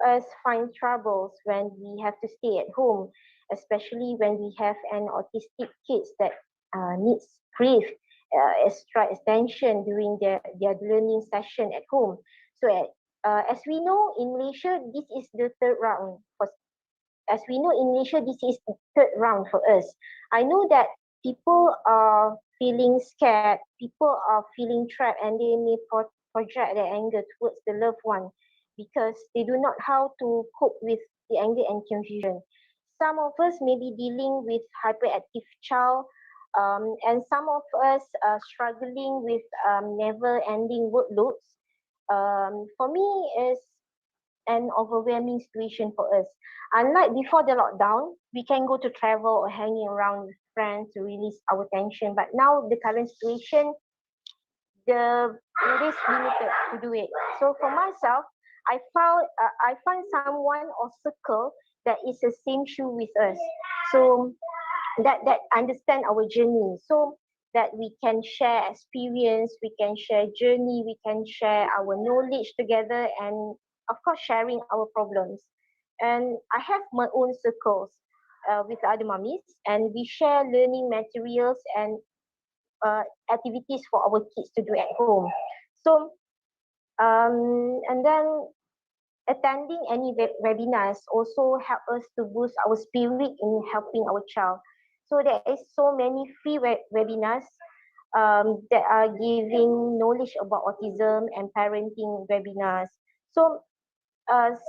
us find troubles when we have to stay at home, especially when we have an autistic kids that needs crave extra attention during their learning session at home. So as we know in Malaysia, this is the third round. As we know in Malaysia, this is the third round for us. I know that people are feeling scared, people are feeling trapped, and they may project their anger towards the loved one because they do not how to cope with the anger and confusion. Some of us may be dealing with hyperactive child, and some of us are struggling with never-ending workloads. For me, is an overwhelming situation for us. Unlike before the lockdown, we can go to travel or hanging around with friends to release our tension. But now the current situation, it is limited to do it. So for myself, I find someone or circle that is the same shoe with us. So that understand our journey. So that we can share experience, we can share journey, we can share our knowledge together, and of course sharing our problems. And I have my own circles with other mummies, and we share learning materials and activities for our kids to do at home. So and then attending any webinars also help us to boost our spirit in helping our child. So there is so many free webinars that are giving knowledge about autism and parenting webinars. So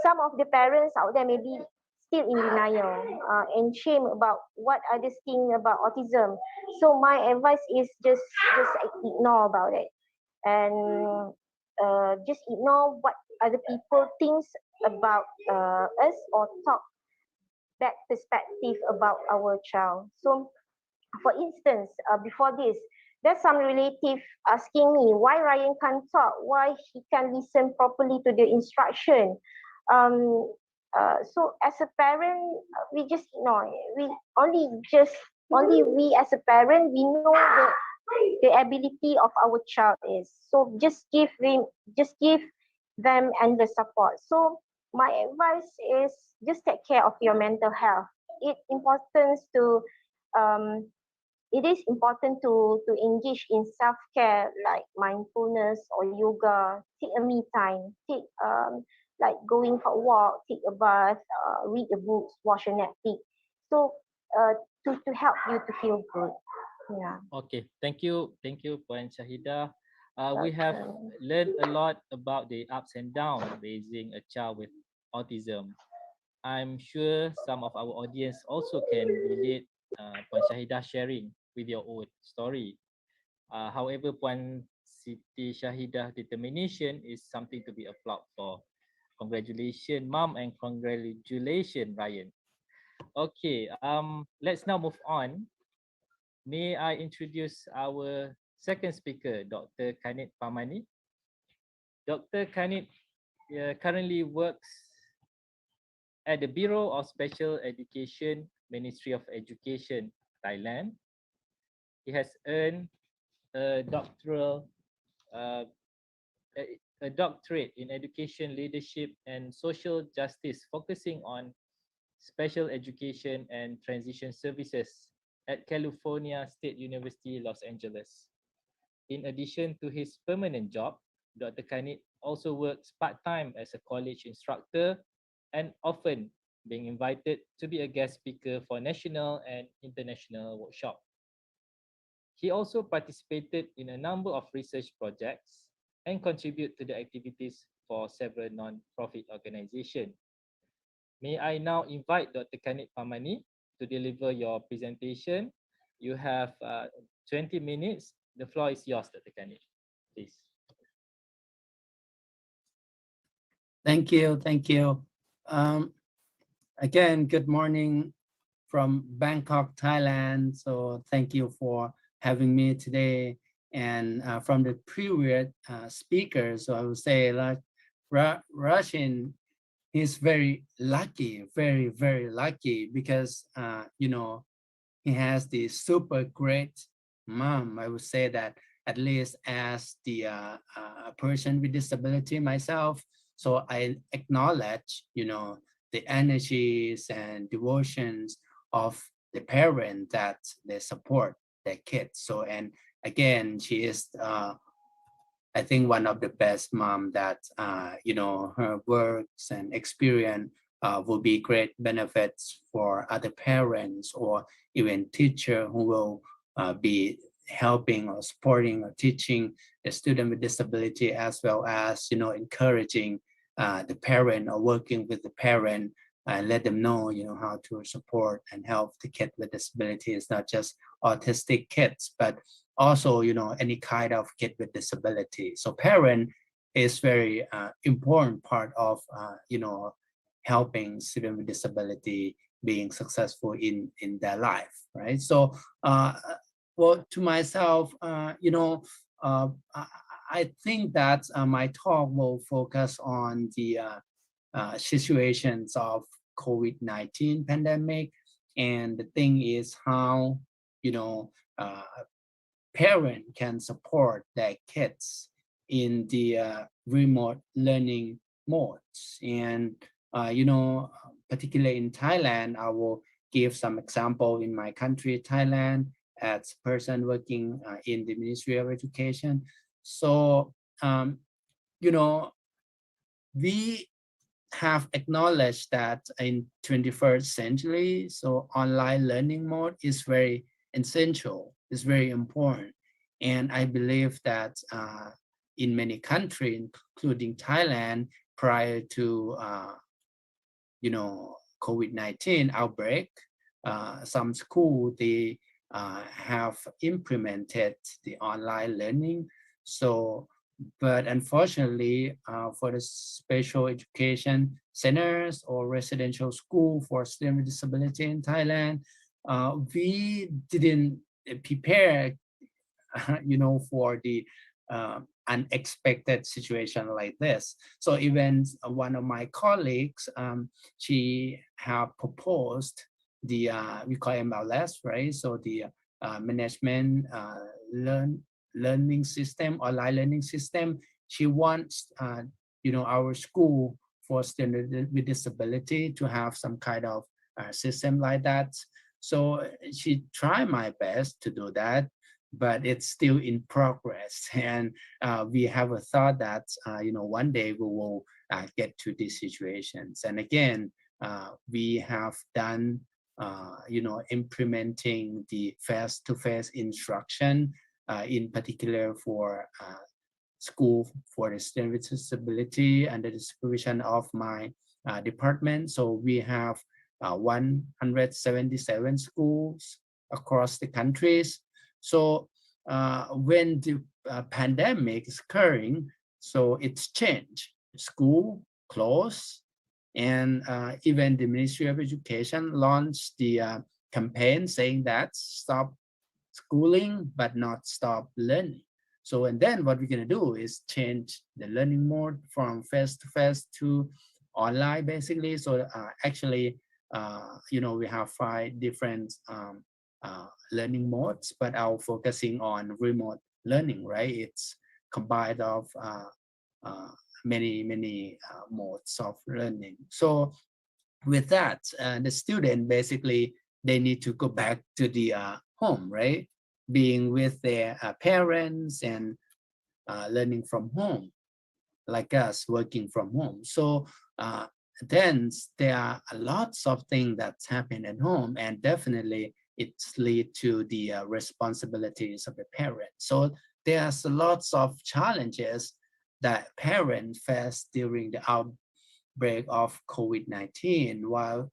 some of the parents out there may be still in denial and shame about what others think about autism. So my advice is just ignore about it, and just ignore what other people thinks about us, or talk bad perspective about our child. So for instance, before this, there's some relative asking me why Ryan can't talk, why he can't listen properly to the instruction. So as a parent, we just ignore it. Only we as a parent, we know the ability of our child is. So just give them and the support. So my advice is just take care of your mental health. It important to um, it is important to engage in self-care like mindfulness or yoga. Take a me time. Take like going for a walk, take a bath, read a book, watch a Netflix. So to help you to feel good. Yeah. Okay, thank you, Puan Shahida. We have learned a lot about the ups and downs raising a child with autism. I'm sure some of our audience also can relate Puan Shahida sharing with your own story. However, Puan Siti Shahidah determination is something to be applauded for. Congratulations, Mom, and congratulations, Ryan. Okay, let's now move on. May I introduce our second speaker, Dr. Kanit Pamani. Dr. Kanit currently works at the Bureau of Special Education, Ministry of Education, Thailand. He has earned a uh, a doctorate in education, leadership, and social justice, focusing on special education and transition services at California State University, Los Angeles. In addition to his permanent job, Dr. Kanit also works part-time as a college instructor and often being invited to be a guest speaker for national and international workshops. He also participated in a number of research projects and contribute to the activities for several non-profit organizations. May I now invite Dr. Kanit Pamani to deliver your presentation. You have 20 minutes. The floor is yours, Dr. Kanit, please. Thank you. Thank you. Again, good morning from Bangkok, Thailand. So thank you for having me today. And from the previous speakers, so I would say like Russian, he's very lucky, very, very lucky because, you know, he has the super great mom. I would say that at least as the person with disability myself. So I acknowledge, you know, the energies and devotions of the parent that they support their kids. So, and again, she is, I think, one of the best mom that, you know, her works and experience will be great benefits for other parents or even teacher who will be helping or supporting or teaching a student with disability, as well as, you know, encouraging the parent or working with the parent and let them know, you know, how to support and help the kid with disabilities, not just autistic kids, but also, you know, any kind of kid with disability. So parent is very important part of, you know, helping students with disability being successful in their life, right? So, well, to myself, you know, I think that my talk will focus on the situations of COVID-19 pandemic, and the thing is how, you know, parent can support their kids in the remote learning modes. And, you know, particularly in Thailand, I will give some example in my country, Thailand, as a person working in the Ministry of Education. So, you know, we have acknowledged that in 21st century, so online learning mode is very essential, is very important. And I believe that in many countries, including Thailand, prior to, you know, COVID-19 outbreak, some school, they have implemented the online learning. So, but unfortunately, for the special education centers or residential school for students with disability in Thailand, we didn't prepare, you know, for the unexpected situation like this. So even one of my colleagues, she have proposed the, we call MLS, right? So the management learning system, online learning system. She wants, you know, our school for students with disability to have some kind of system like that. So she tried my best to do that, but it's still in progress. And we have a thought that, you know, one day we will get to these situations. And again, we have done, you know, implementing the face-to-face instruction, in particular for school for the student with disability under the supervision of my department. So we have 177 schools across the countries. So when the pandemic is occurring, so it's changed. School closed, and even the Ministry of Education launched the campaign saying that stop schooling but not stop learning. So and then what we're going to do is change the learning mode from face to face to online basically. So actually we have 5 different learning modes, but I'll focusing on remote learning, right? It's combined of many modes of learning. So with that, the student basically they need to go back to the home, right? Being with their parents and learning from home, like us working from home. So then there are lots of things that's happening at home, and definitely it's lead to the responsibilities of the parents. So there's lots of challenges that parents face during the outbreak of COVID-19 while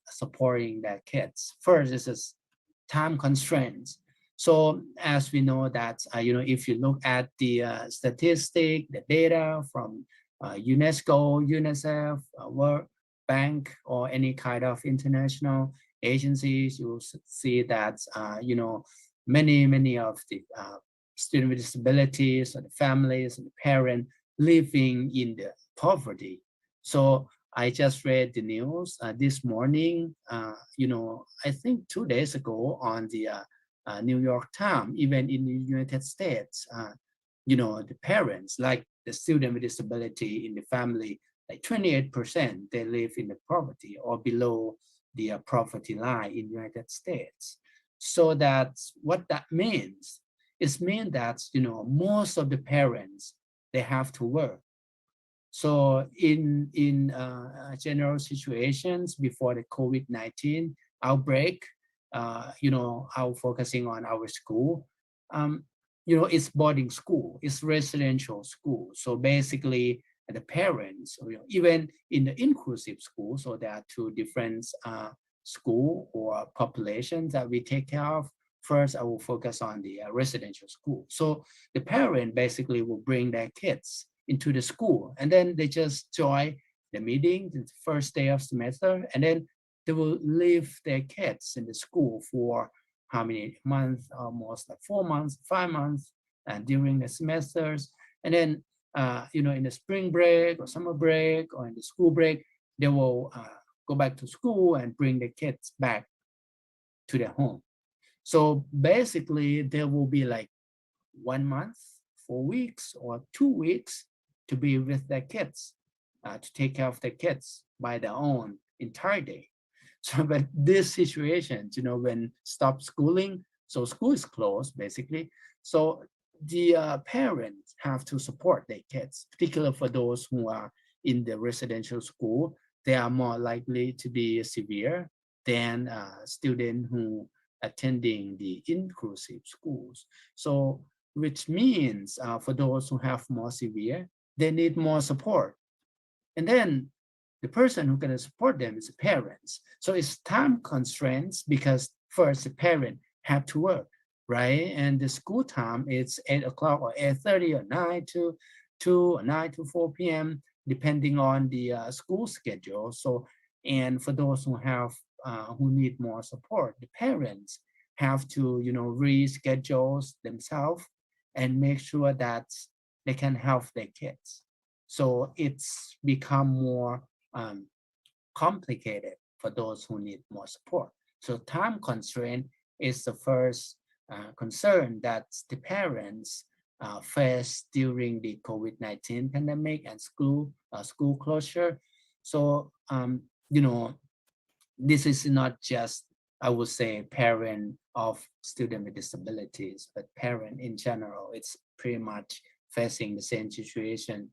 supporting their kids. First, this is time constraints. So as we know that, if you look at the statistic, the data from UNESCO, UNICEF, World Bank, or any kind of international agencies, you will see that, many of the students with disabilities or the families and the parents living in the poverty. So I just read the news this morning, I think 2 days ago on the New York Times, even in the United States, the parents, like the student with disability in the family, like 28%, they live in the poverty or below the poverty line in the United States. So that's what that means. It means that, most of the parents, they have to work. So in general situations before the COVID-19 outbreak, I'm focusing on our school. It's boarding school, it's residential school. So basically, the parents, even in the inclusive school, so there are 2 different school or populations that we take care of. First, I will focus on the residential school. So the parent basically will bring their kids into the school, and then they just join the meeting the first day of semester, and then they will leave their kids in the school for how many months? Almost like 4 months, 5 months, and during the semesters, and then in the spring break or summer break or in the school break, they will go back to school and bring the kids back to their home. So basically, there will be like 1 month, 4 weeks, or 2 weeks to be with their kids, to take care of their kids by their own entire day. So, but this situation, when stop schooling, so school is closed basically. So the parents have to support their kids, particularly for those who are in the residential school. They are more likely to be severe than students who attending the inclusive schools. So, which means for those who have more severe, they need more support. And then the person who can support them is the parents. So it's time constraints because first the parent have to work, right? And the school time is 8 o'clock or 8:30 or 9 to 2 or 9 to 4 p.m. depending on the school schedule. So, and for those who have who need more support, the parents have to reschedule themselves and make sure that they can help their kids. So it's become more complicated for those who need more support. So time constraint is the first concern that the parents face during the COVID-19 pandemic and school closure. So this is not just, I would say, parent of student with disabilities, but parent in general. It's pretty much facing the same situation.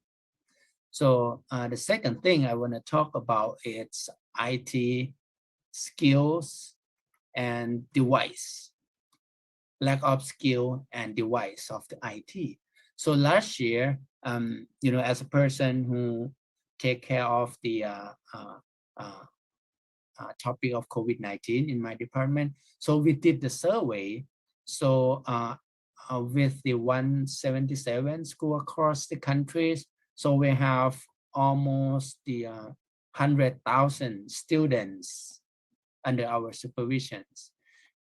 So the second thing I want to talk about is IT skills and device, lack of skill and device of the IT. So last year, as a person who take care of the topic of COVID-19 in my department, so we did the survey. So with the 177 school across the countries. So we have almost the 100,000 students under our supervisions.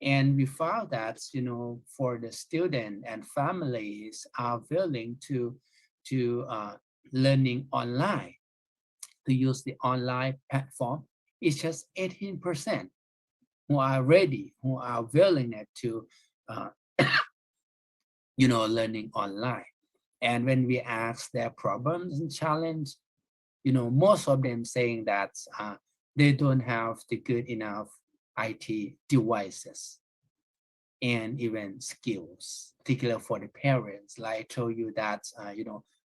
And we found that, for the student and families are willing to learning online, to use the online platform, it's just 18% who are ready, who are willing to, learning online. And when we ask their problems and challenge, most of them saying that they don't have the good enough IT devices and even skills, particularly for the parents. Like I told you that,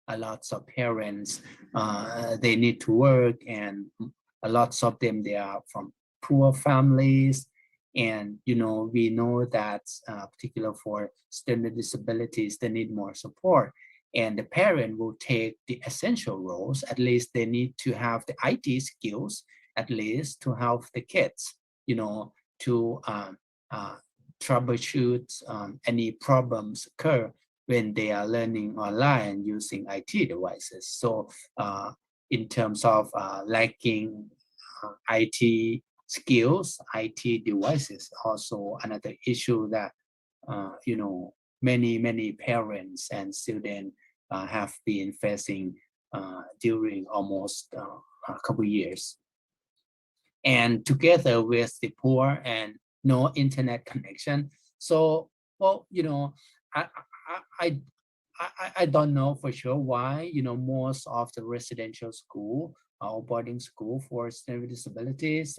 a lot of parents, they need to work, and a lot of them, they are from poor families. And, we know that particular for student with disabilities, they need more support. And the parent will take the essential roles. At least they need to have the IT skills, at least to help the kids, to troubleshoot any problems occur when they are learning online using IT devices. So in terms of lacking IT skills, IT devices, also another issue that many parents and students have been facing during almost a couple years. And together with the poor and no internet connection. So, well, I, I, I don't know for sure why, most of the residential school or boarding school for students with disabilities,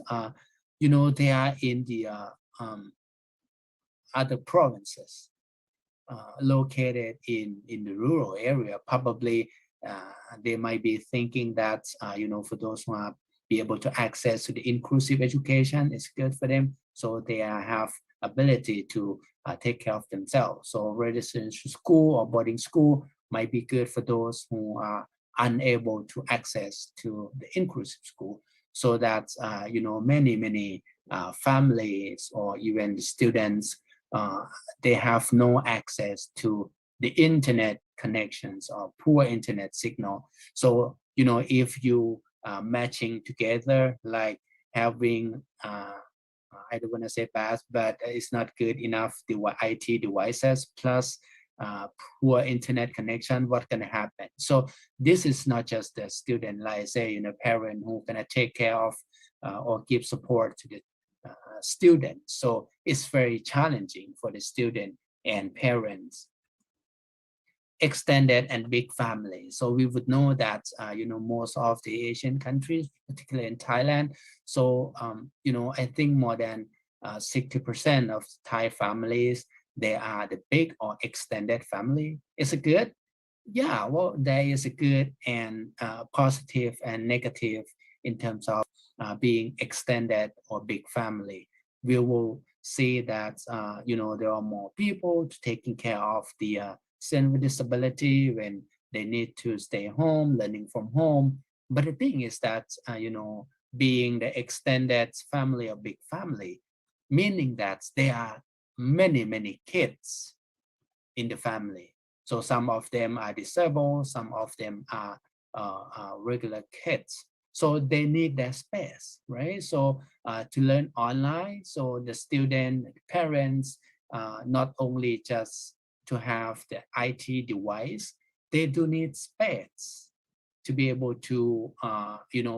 they are in the other provinces, located in the rural area. Probably they might be thinking that, for those who are be able to access to the inclusive education, it's good for them. So they have ability to take care of themselves. So residential school or boarding school might be good for those who are unable to access to the inclusive school. So that, many families or even the students, they have no access to the internet connections or poor internet signal. So, if you matching together, like having, I don't want to say bad, but it's not good enough, the IT devices plus poor internet connection, what can happen? So this is not just the student, like say, parent who gonna take care of or give support to the student. So it's very challenging for the student and parents. Extended and big families. So we would know that, most of the Asian countries, particularly in Thailand. So, I think more than 60% of Thai families, they are the big or extended family. Is it good? Yeah, well, there is a good and positive and negative in terms of being extended or big family. We will see that, there are more people taking care of the student with disability when they need to stay home, learning from home. But the thing is that, being the extended family or big family, meaning that there are many kids in the family. So some of them are disabled, some of them are regular kids. So they need their space, right? So to learn online, so the student, the parents, not only just to have the IT device, they do need space to be able to,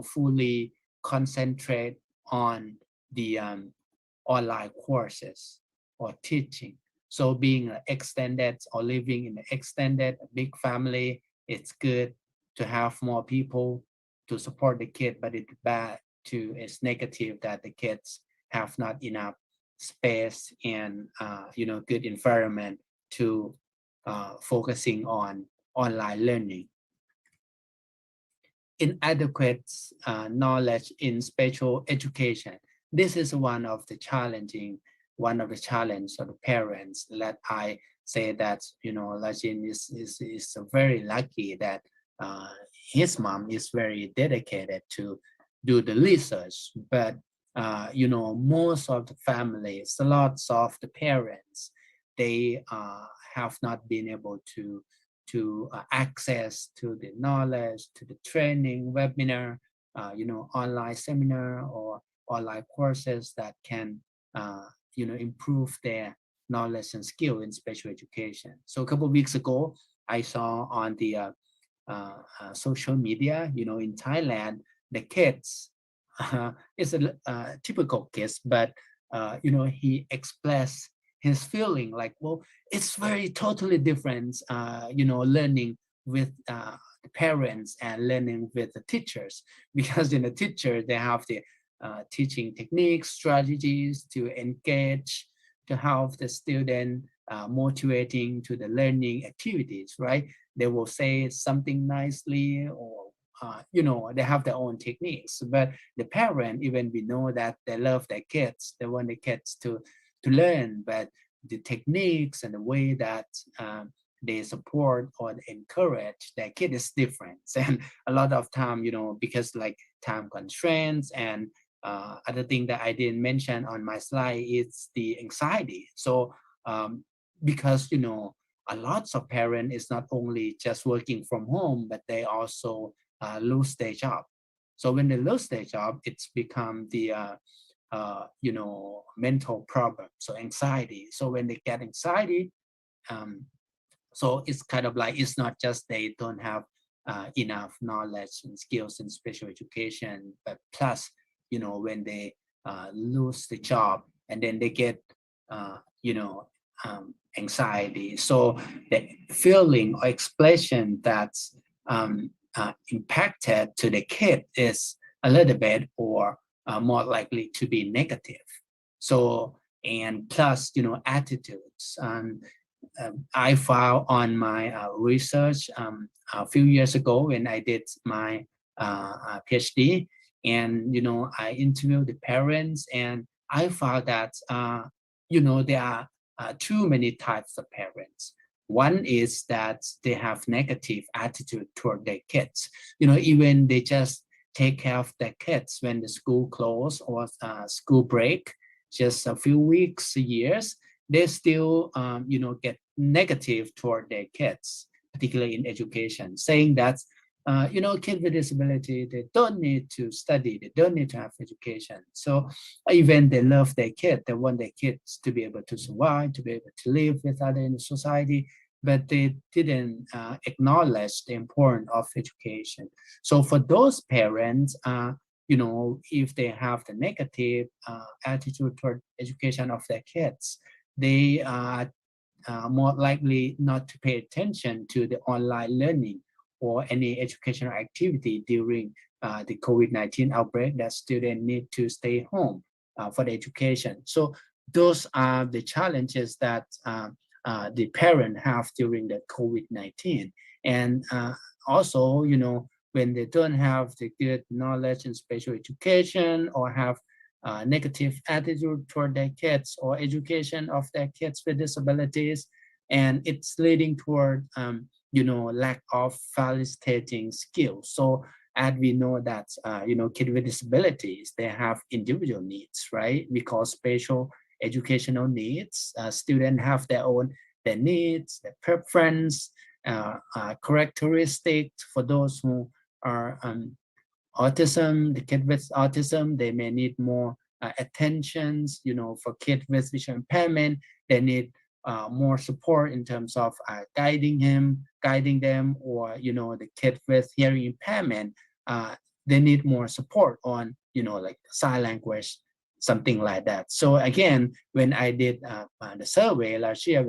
fully concentrate on the online courses or teaching. So being extended or living in an extended big family, it's good to have more people to support the kid, but it's bad too. It's negative that the kids have not enough space and good environment to focusing on online learning. Inadequate knowledge in special education. This is one of the challenge of the parents that I say that, Lajin is very lucky that his mom is very dedicated to do the research, but most of the families, lots of the parents, they have not been able to access to the knowledge, to the training, webinar, online seminar or online courses that can, improve their knowledge and skill in special education. So a couple of weeks ago, I saw on the social media, in Thailand, the kids, it's a typical kids, but he expressed his feeling like, well, it's very totally different, learning with the parents and learning with the teachers, because teacher, they have the teaching techniques, strategies to engage, to help the student motivating to the learning activities, right? They will say something nicely, or they have their own techniques. But the parent, even we know that they love their kids, they want the kids to learn, but the techniques and the way that they support or encourage their kid is different. And a lot of time, because like time constraints and other thing that I didn't mention on my slide is the anxiety. So because a lot of parents is not only just working from home, but they also lose their job. So when they lose their job, it's become the mental problem, so anxiety. So when they get anxiety, so it's kind of like, it's not just they don't have enough knowledge and skills in special education, but plus when they lose the job, and then they get anxiety. So the feeling or expression that's impacted to the kid is a little bit or more likely to be negative. So, and plus attitudes. I found on my research a few years ago when I did my PhD, and I interviewed the parents, and I found that there are too many types of parents. One is that they have negative attitude toward their kids. Even they just take care of their kids when the school close or school break, just a few weeks, years, they still get negative toward their kids, particularly in education, saying that kids with disability, they don't need to study, they don't need to have education. So even they love their kid, they want their kids to be able to survive, to be able to live with others in the society, but they didn't acknowledge the importance of education. So for those parents, if they have the negative attitude toward education of their kids, they are more likely not to pay attention to the online learning or any educational activity during the COVID-19 outbreak, that students need to stay home for the education. So those are the challenges that the parents have during the COVID-19. And also, when they don't have the good knowledge in special education, or have negative attitude toward their kids or education of their kids with disabilities, and it's leading toward lack of facilitating skills. So as we know that kids with disabilities, they have individual needs, right? Because special educational needs, students have their needs, their preference, characteristics. For those who are autism, the kid with autism, they may need more attentions. For kids with visual impairment, they need more support in terms of guiding them, or the kid with hearing impairment, they need more support on like sign language, something like that. So again, when I did the survey last year,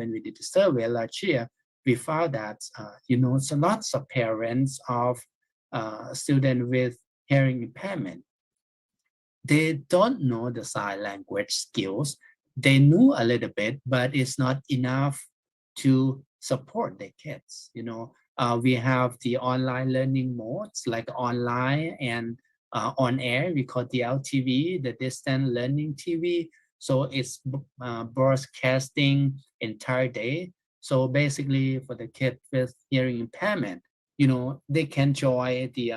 we found that so lots of parents of students with hearing impairment, they don't know the sign language skills. They knew a little bit, but it's not enough to support their kids. We have the online learning modes like online and on air. We call the LTV, the distant learning TV. So it's broadcasting entire day. So basically, for the kid with hearing impairment, they can join the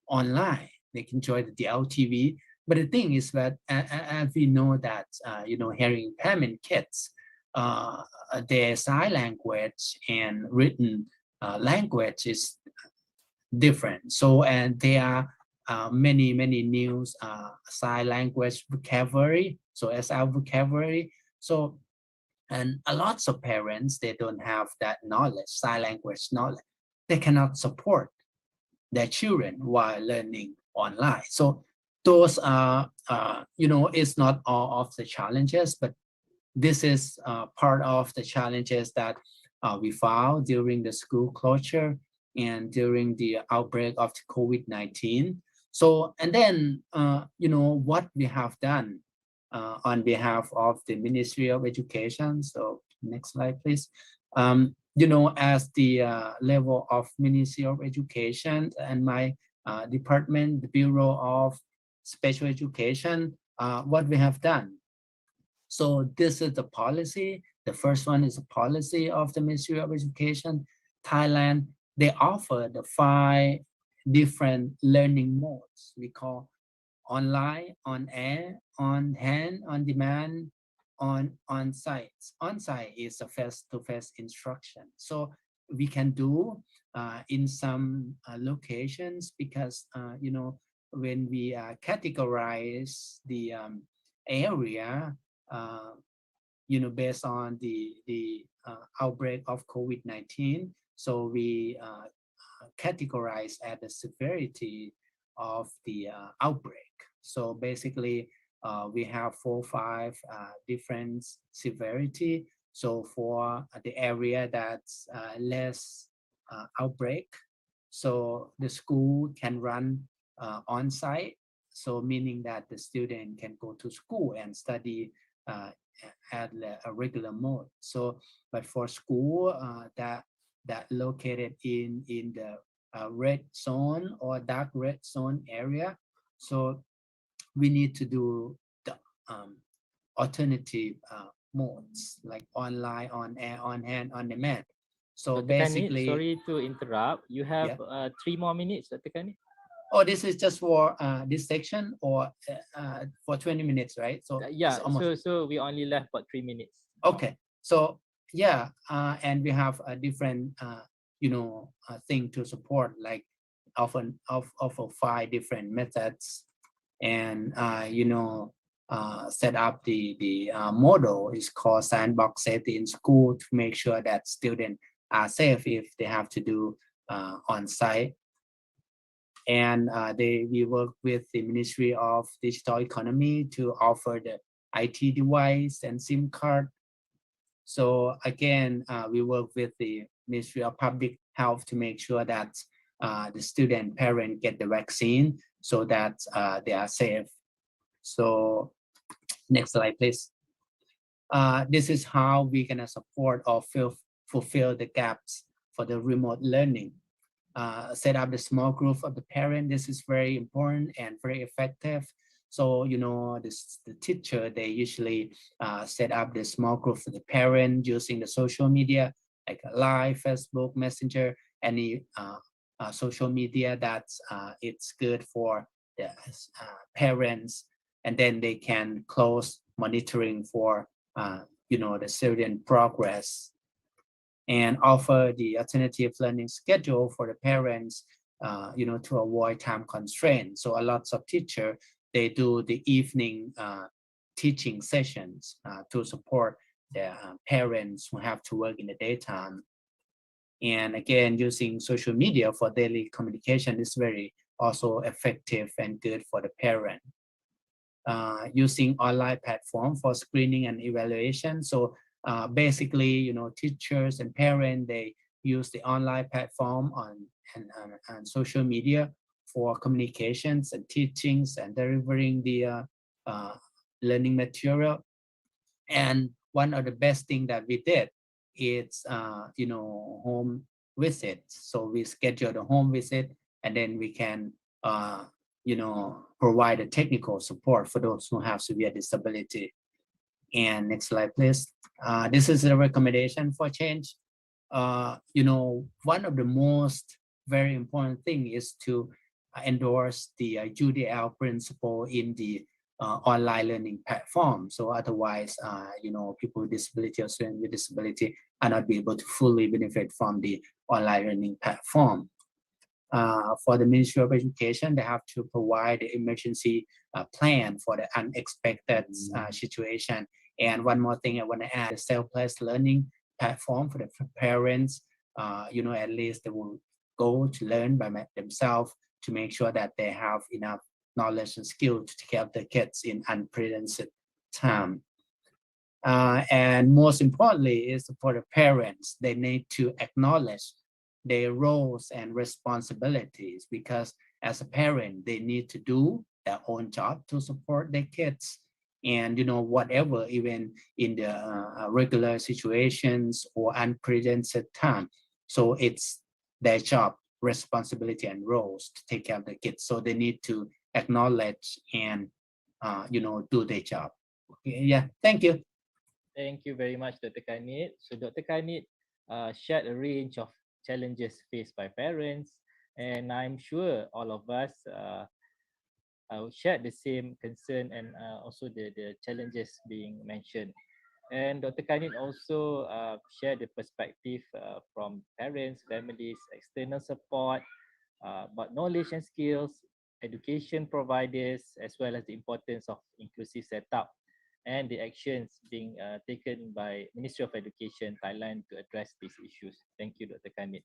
online, they can join the LTV. But the thing is that, as we know that, hearing impairment kids, their sign language and written language is different. So, and there are many new sign language vocabulary. So as our vocabulary. So, and a lots of parents, they don't have that knowledge, sign language knowledge. They cannot support their children while learning online. So those are, it's not all of the challenges, but this is part of the challenges that we found during the school closure and during the outbreak of the COVID-19. So, and then, what we have done on behalf of the Ministry of Education. So next slide, please. As the level of Ministry of Education and my department, the Bureau of Special Education, what we have done. So this is the policy. The first one is a policy of the Ministry of Education. Thailand, they offer the 5 different learning modes. We call online, on air, on hand, on demand, on site. On site is a face-to-face instruction. So we can do in some locations because when we categorize the area, based on the outbreak of COVID-19, so we categorize at the severity of the outbreak. So basically, we have 4 or 5 different severity. So for the area that's less outbreak, so the school can run on site. So meaning that the student can go to school and study at a regular mode. So, but for school that located in the red zone or dark red zone area, so we need to do the alternative modes like online, on air, on hand, on demand. So Dr. basically, Kani, sorry to interrupt. You have 3 more minutes, Dr. Kani. Oh, this is just for this section or for 20 minutes, right? So yeah, almost... so we only left about 3 minutes. Okay, so yeah, and we have a different thing to support, like often of 5 different methods, and set up the model is called sandbox safety in school to make sure that students are safe if they have to do on site. And we work with the Ministry of Digital Economy to offer the IT device and SIM card. So again, we work with the Ministry of Public Health to make sure that the student parent get the vaccine so that they are safe. So next slide, please. This is how we're gonna support or fulfill the gaps for the remote learning. Set up the small group of the parent. This is very important and very effective. So, the teacher, they usually set up the small group for the parent using the social media, like Live, Facebook, Messenger, any social media that's it's good for the parents. And then they can close monitoring for, the student progress, and offer the alternative learning schedule for the parents, to avoid time constraints. So a lot of teachers, they do the evening teaching sessions to support the parents who have to work in the daytime. And again, using social media for daily communication is very also effective and good for the parent. Using online platform for screening and evaluation. So basically, teachers and parents, they use the online platform on social media for communications and teachings and delivering the learning material. And one of the best thing that we did is, home visit. So we schedule the home visit, and then we can, provide a technical support for those who have severe disability. And next slide, please. This is a recommendation for change. One of the most very important thing is to endorse the UDL principle in the online learning platform. So otherwise, people with disability or students with disability are not be able to fully benefit from the online learning platform. For the Ministry of Education, they have to provide the emergency plan for the unexpected situation. And one more thing I want to add, the self-paced learning platform for the parents, at least they will go to learn by themselves to make sure that they have enough knowledge and skill to take care of the kids in unprecedented time. And most importantly is for the parents, they need to acknowledge their roles and responsibilities, because as a parent, they need to do their own job to support their kids. And whatever, even in the regular situations or unprecedented time. So it's their job, responsibility, and roles to take care of the kids. So they need to acknowledge and do their job. Okay, yeah, thank you. Thank you very much, Dr. Kanit. So Dr. Kanit shared a range of challenges faced by parents, and I'm sure all of us share the same concern and also the challenges being mentioned. And Dr. Kanit also shared the perspective from parents, families, external support, about knowledge and skills, education providers, as well as the importance of inclusive setup and the actions being taken by Ministry of Education Thailand to address these issues. Thank you, Dr. Kanit.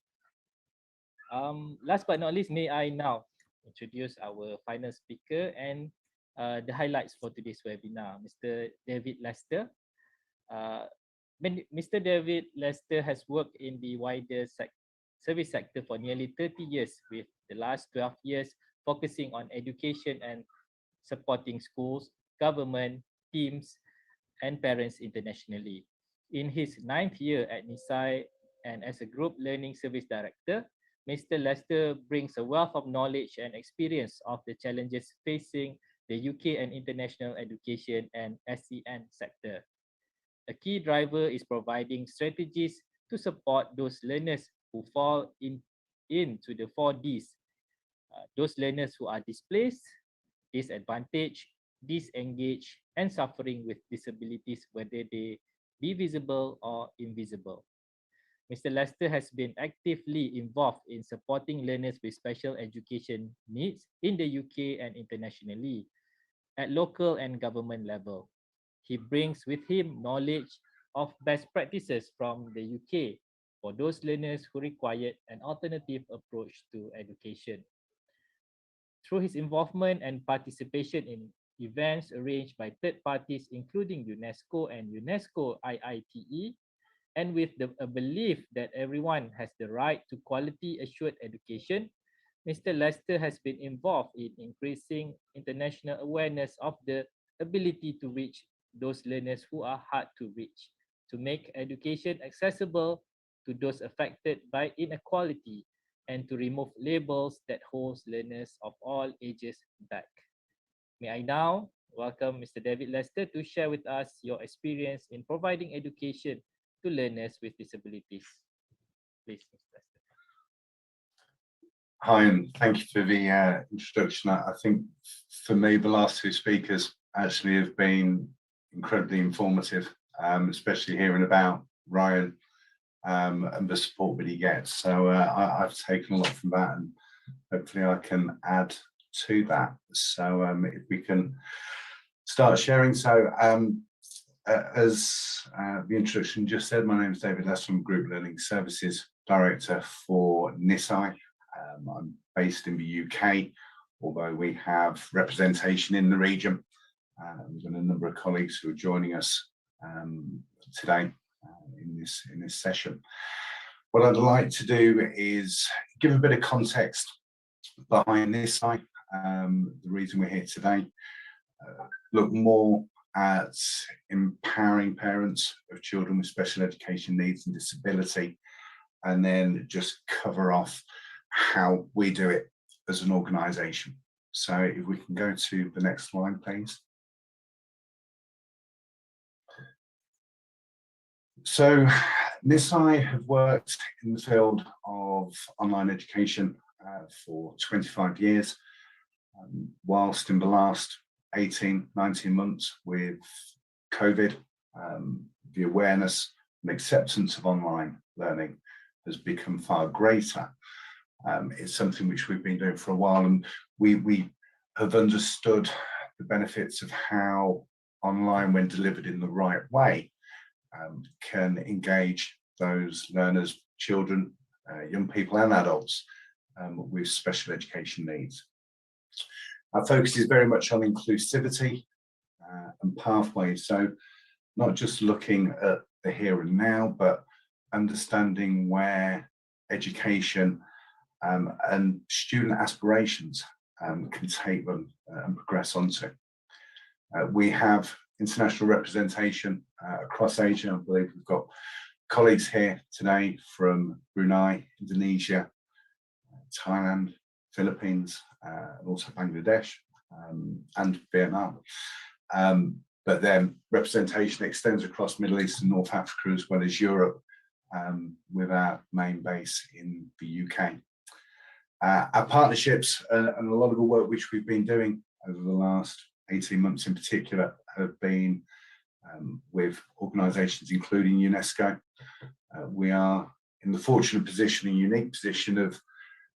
Last but not least, may I now introduce our final speaker and the highlights for today's webinar, Mr. David Lester. Mr. David Lester has worked in the wider service sector for nearly 30 years, with the last 12 years focusing on education and supporting schools, government, teams, and parents internationally. In his 9th year at Nisai and as a Group Learning Service Director, Mr. Lester brings a wealth of knowledge and experience of the challenges facing the UK and international education and SEN sector. A key driver is providing strategies to support those learners who fall into the 4Ds. Those learners who are displaced, disadvantaged, disengaged, and suffering with disabilities, whether they be visible or invisible. Mr. Lester has been actively involved in supporting learners with special education needs in the UK and internationally at local and government level. He brings with him knowledge of best practices from the UK for those learners who required an alternative approach to education. Through his involvement and participation in events arranged by third parties, including UNESCO and UNESCO IITE, and with a belief that everyone has the right to quality assured education, Mr. Lester has been involved in increasing international awareness of the ability to reach those learners who are hard to reach, to make education accessible to those affected by inequality, and to remove labels that hold learners of all ages back. May I now welcome Mr. David Lester to share with us your experience in providing education to learners with disabilities. Please, Mr. Lester. Hi, and thank you for the introduction. I think for me, the last two speakers actually have been incredibly informative, especially hearing about Ryan and the support that he gets. So I've taken a lot from that, and hopefully I can add to that. So if we can start sharing. So as the introduction just said, my name is David Lester, I'm Group Learning Services Director for Nisai. I'm based in the UK, although we have representation in the region, and a number of colleagues who are joining us today in this session. What I'd like to do is give a bit of context behind Nisai, the reason we're here today, look more at empowering parents of children with special education needs and disability, and then just cover off how we do it as an organisation. So if we can go to the next slide, please. So Nisai have worked in the field of online education for 25 years, whilst in the last 18, 19 months with COVID, the awareness and acceptance of online learning has become far greater. It's something which we've been doing for a while, and we have understood the benefits of how online, when delivered in the right way, can engage those learners, children, young people and adults with special education needs. Our focus is very much on inclusivity and pathways, so not just looking at the here and now, but understanding where education and student aspirations can take them and progress onto. We have international representation across Asia. I believe we've got colleagues here today from Brunei, Indonesia, Thailand, Philippines, and also Bangladesh and Vietnam. But then representation extends across Middle East and North Africa as well as Europe, with our main base in the UK. Our partnerships and a lot of the work which we've been doing over the last 18 months in particular have been with organisations including UNESCO. We are in the fortunate position, a unique position of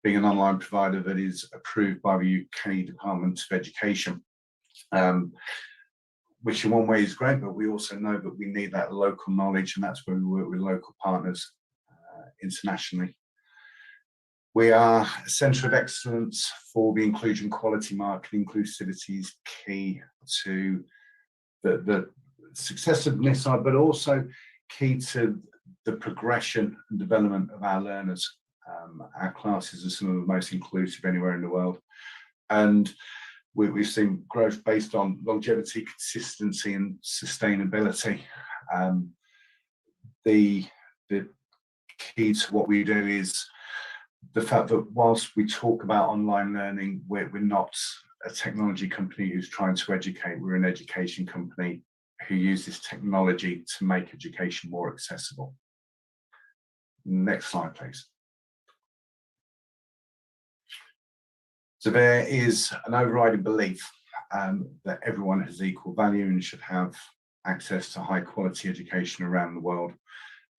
being an online provider that is approved by the UK Department of Education, which in one way is great, but we also know that we need that local knowledge, and that's where we work with local partners internationally. We are a centre of excellence for the inclusion quality mark, and inclusivity is key to the success of Nisai, but also key to the progression and development of our learners. Our classes are some of the most inclusive anywhere in the world, and we've seen growth based on longevity, consistency and sustainability. The key to what we do is the fact that whilst we talk about online learning, we're not a technology company who's trying to educate. We're an education company who uses technology to make education more accessible. Next slide, please. So there is an overriding belief that everyone has equal value and should have access to high quality education around the world.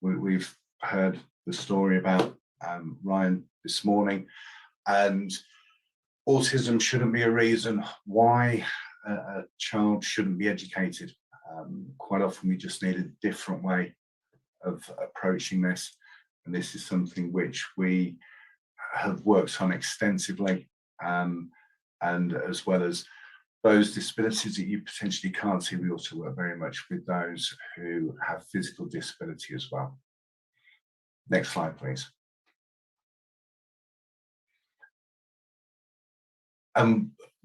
We've heard the story about Ryan this morning, and autism shouldn't be a reason why a child shouldn't be educated. Quite often we just need a different way of approaching this, and this is something which we have worked on extensively, and as well as those disabilities that you potentially can't see, we also work very much with those who have physical disability as well. Next slide, please.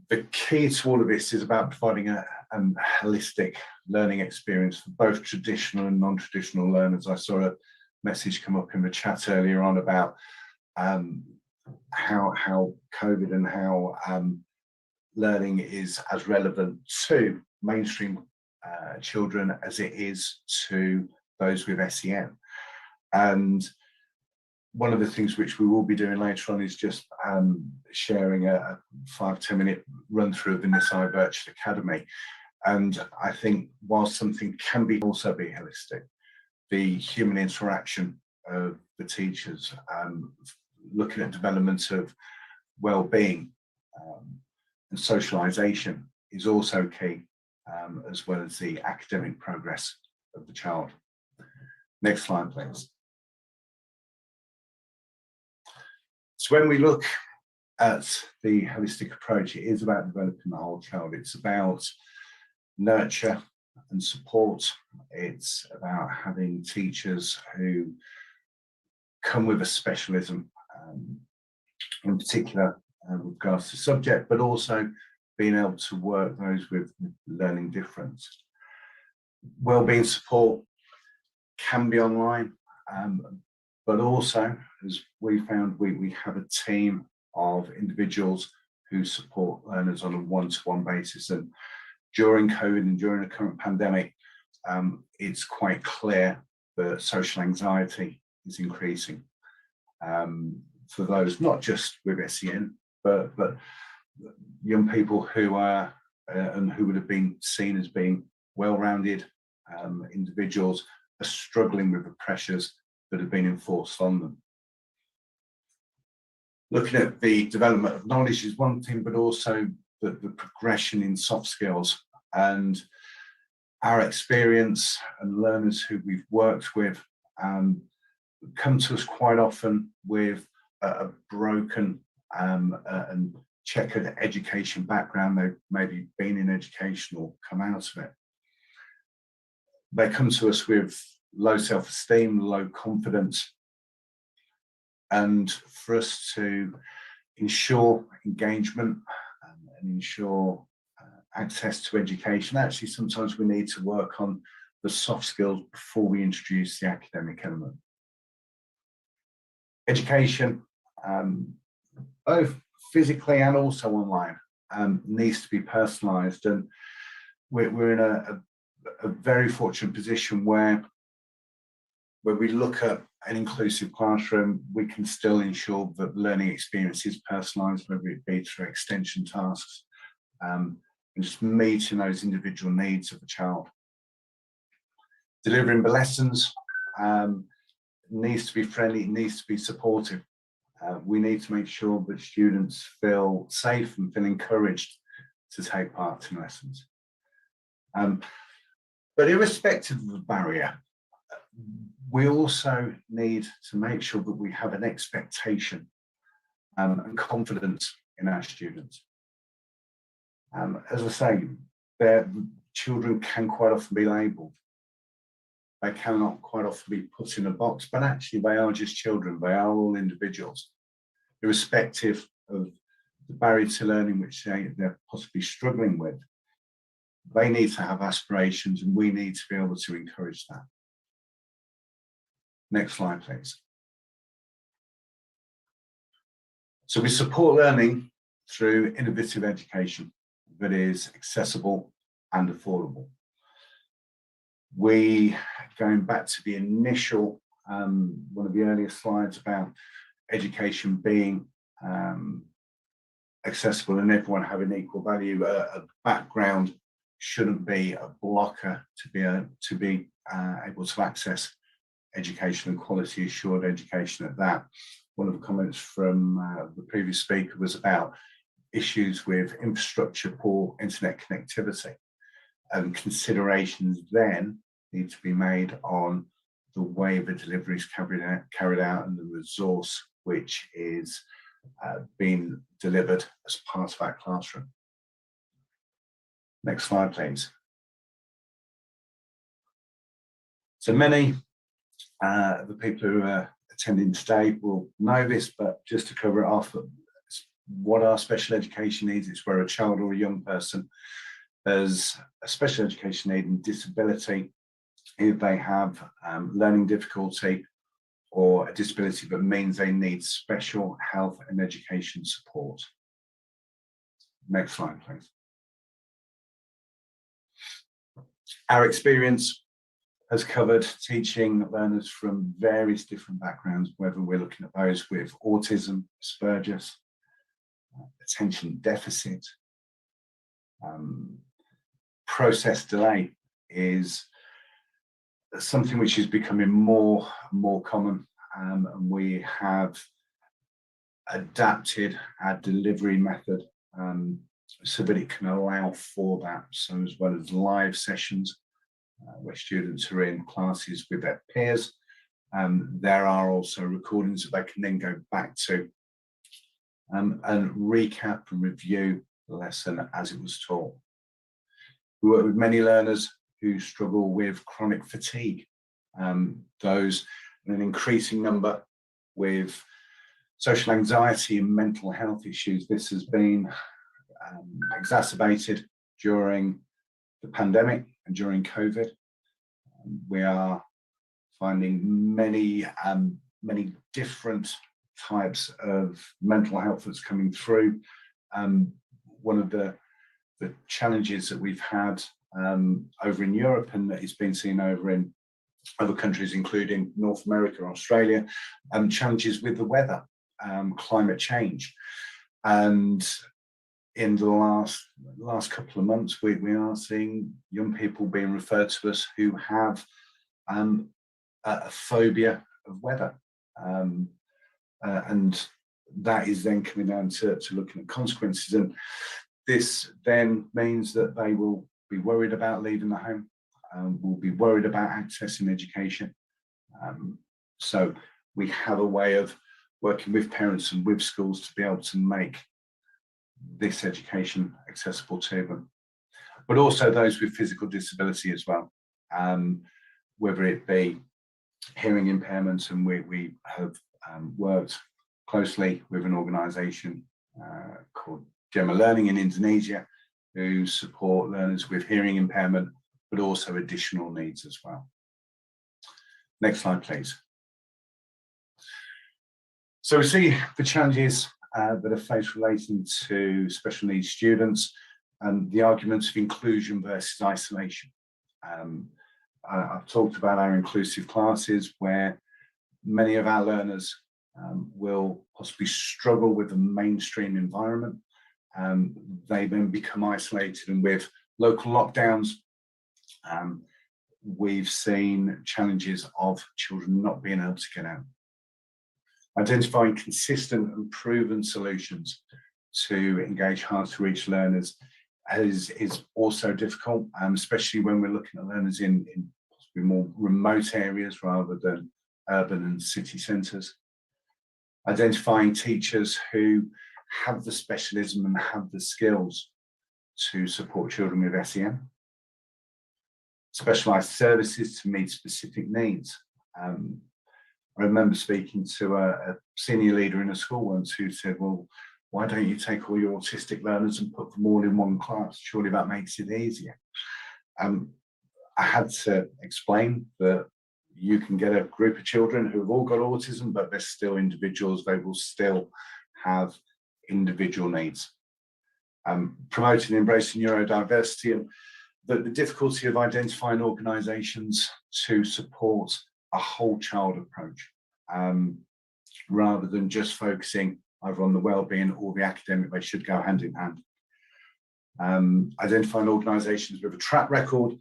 The key to all of this is about providing a holistic learning experience for both traditional and non-traditional learners. I saw a message come up in the chat earlier on about how COVID and how learning is as relevant to mainstream children as it is to those with SEN. And one of the things which we will be doing later on is just sharing a 5-10 minute run through of the Nisai Virtual Academy. And I think while something can also be holistic, the human interaction of the teachers, looking at development of well-being and socialisation is also key, as well as the academic progress of the child. Next slide, please. So when we look at the holistic approach, it is about developing the whole child. It's about nurture and support. It's about having teachers who come with a specialism, in particular with regards to subject, but also being able to work those with learning difference. Wellbeing support can be online, but also, as we found, we have a team of individuals who support learners on a one-to-one basis. And during COVID and during the current pandemic, it's quite clear that social anxiety is increasing for those not just with SEN, but young people who are and who would have been seen as being well-rounded individuals are struggling with the pressures that have been enforced on them. Looking at the development of knowledge is one thing, but also the progression in soft skills. And our experience and learners who we've worked with come to us quite often with a broken and checkered education background. They've maybe been in education or come out of it. They come to us with low self-esteem, low confidence. And for us to ensure engagement and ensure access to education, actually sometimes we need to work on the soft skills before we introduce the academic element. Education, both physically and also online, needs to be personalised, and we're in a very fortunate position where when we look at an inclusive classroom, we can still ensure that learning experience is personalised, whether it be through extension tasks, and just meeting those individual needs of the child. Delivering the lessons needs to be friendly, it needs to be supportive. We need to make sure that students feel safe and feel encouraged to take part in lessons. But irrespective of the barrier, we also need to make sure that we have an expectation and confidence in our students. As I say, their children can quite often be labelled. They cannot quite often be put in a box, but actually they are just children. They are all individuals, irrespective of the barrier to learning which they're possibly struggling with. They need to have aspirations, and we need to be able to encourage that. Next slide, please. So we support learning through innovative education that is accessible and affordable. We, going back to the initial, one of the earlier slides about education being accessible and everyone having equal value, a background shouldn't be a blocker to be able to access education and quality assured education at that. One of the comments from the previous speaker was about issues with infrastructure, poor internet connectivity, and considerations then need to be made on the way the delivery is carried out and the resource which is being delivered as part of our classroom. Next slide, please. So many the people who are attending today will know this, but just to cover it off, what are special education needs? It's where a child or a young person has a special education need and disability, if they have learning difficulty or a disability that means they need special health and education support. Next slide, please. Our experience has covered teaching learners from various different backgrounds, whether we're looking at those with autism, Asperger's, attention deficit. Process delay is something which is becoming more and more common, and we have adapted our delivery method so that it can allow for that. So as well as live sessions where students are in classes with their peers, there are also recordings that they can then go back to and recap and review the lesson as it was taught. We work with many learners who struggle with chronic fatigue, those in an increasing number with social anxiety and mental health issues. This has been exacerbated during the pandemic and during COVID. We are finding many different types of mental health that's coming through. One of the challenges that we've had over in Europe, and that it's been seen over in other countries, including North America, Australia, challenges with the weather, climate change. And in the last couple of months, we are seeing young people being referred to us who have a phobia of weather. And that is then coming down to looking at consequences. And this then means that they will be worried about leaving the home, will be worried about accessing education. So we have a way of working with parents and with schools to be able to make this education accessible to them, but also those with physical disability as well, whether it be hearing impairments. And we have worked closely with an organisation called �𝐄𝐄 Learning in Indonesia, who support learners with hearing impairment, but also additional needs as well. Next slide, please. So we see the challenges that are faced relating to special needs students and the arguments of inclusion versus isolation. I've talked about our inclusive classes, where many of our learners will possibly struggle with the mainstream environment. They then become isolated, and with local lockdowns, we've seen challenges of children not being able to get out. Identifying consistent and proven solutions to engage hard to reach learners is also difficult, especially when we're looking at learners in possibly more remote areas rather than urban and city centres. Identifying teachers who have the specialism and have the skills to support children with SEN. Specialised services to meet specific needs. I remember speaking to a senior leader in a school once who said, well, why don't you take all your autistic learners and put them all in one class? Surely that makes it easier. I had to explain that you can get a group of children who have all got autism, but they're still individuals. They will still have individual needs. Promoting and embracing neurodiversity, and the difficulty of identifying organisations to support a whole child approach, rather than just focusing either on the wellbeing or the academic. They should go hand in hand. Identifying organisations with a track record.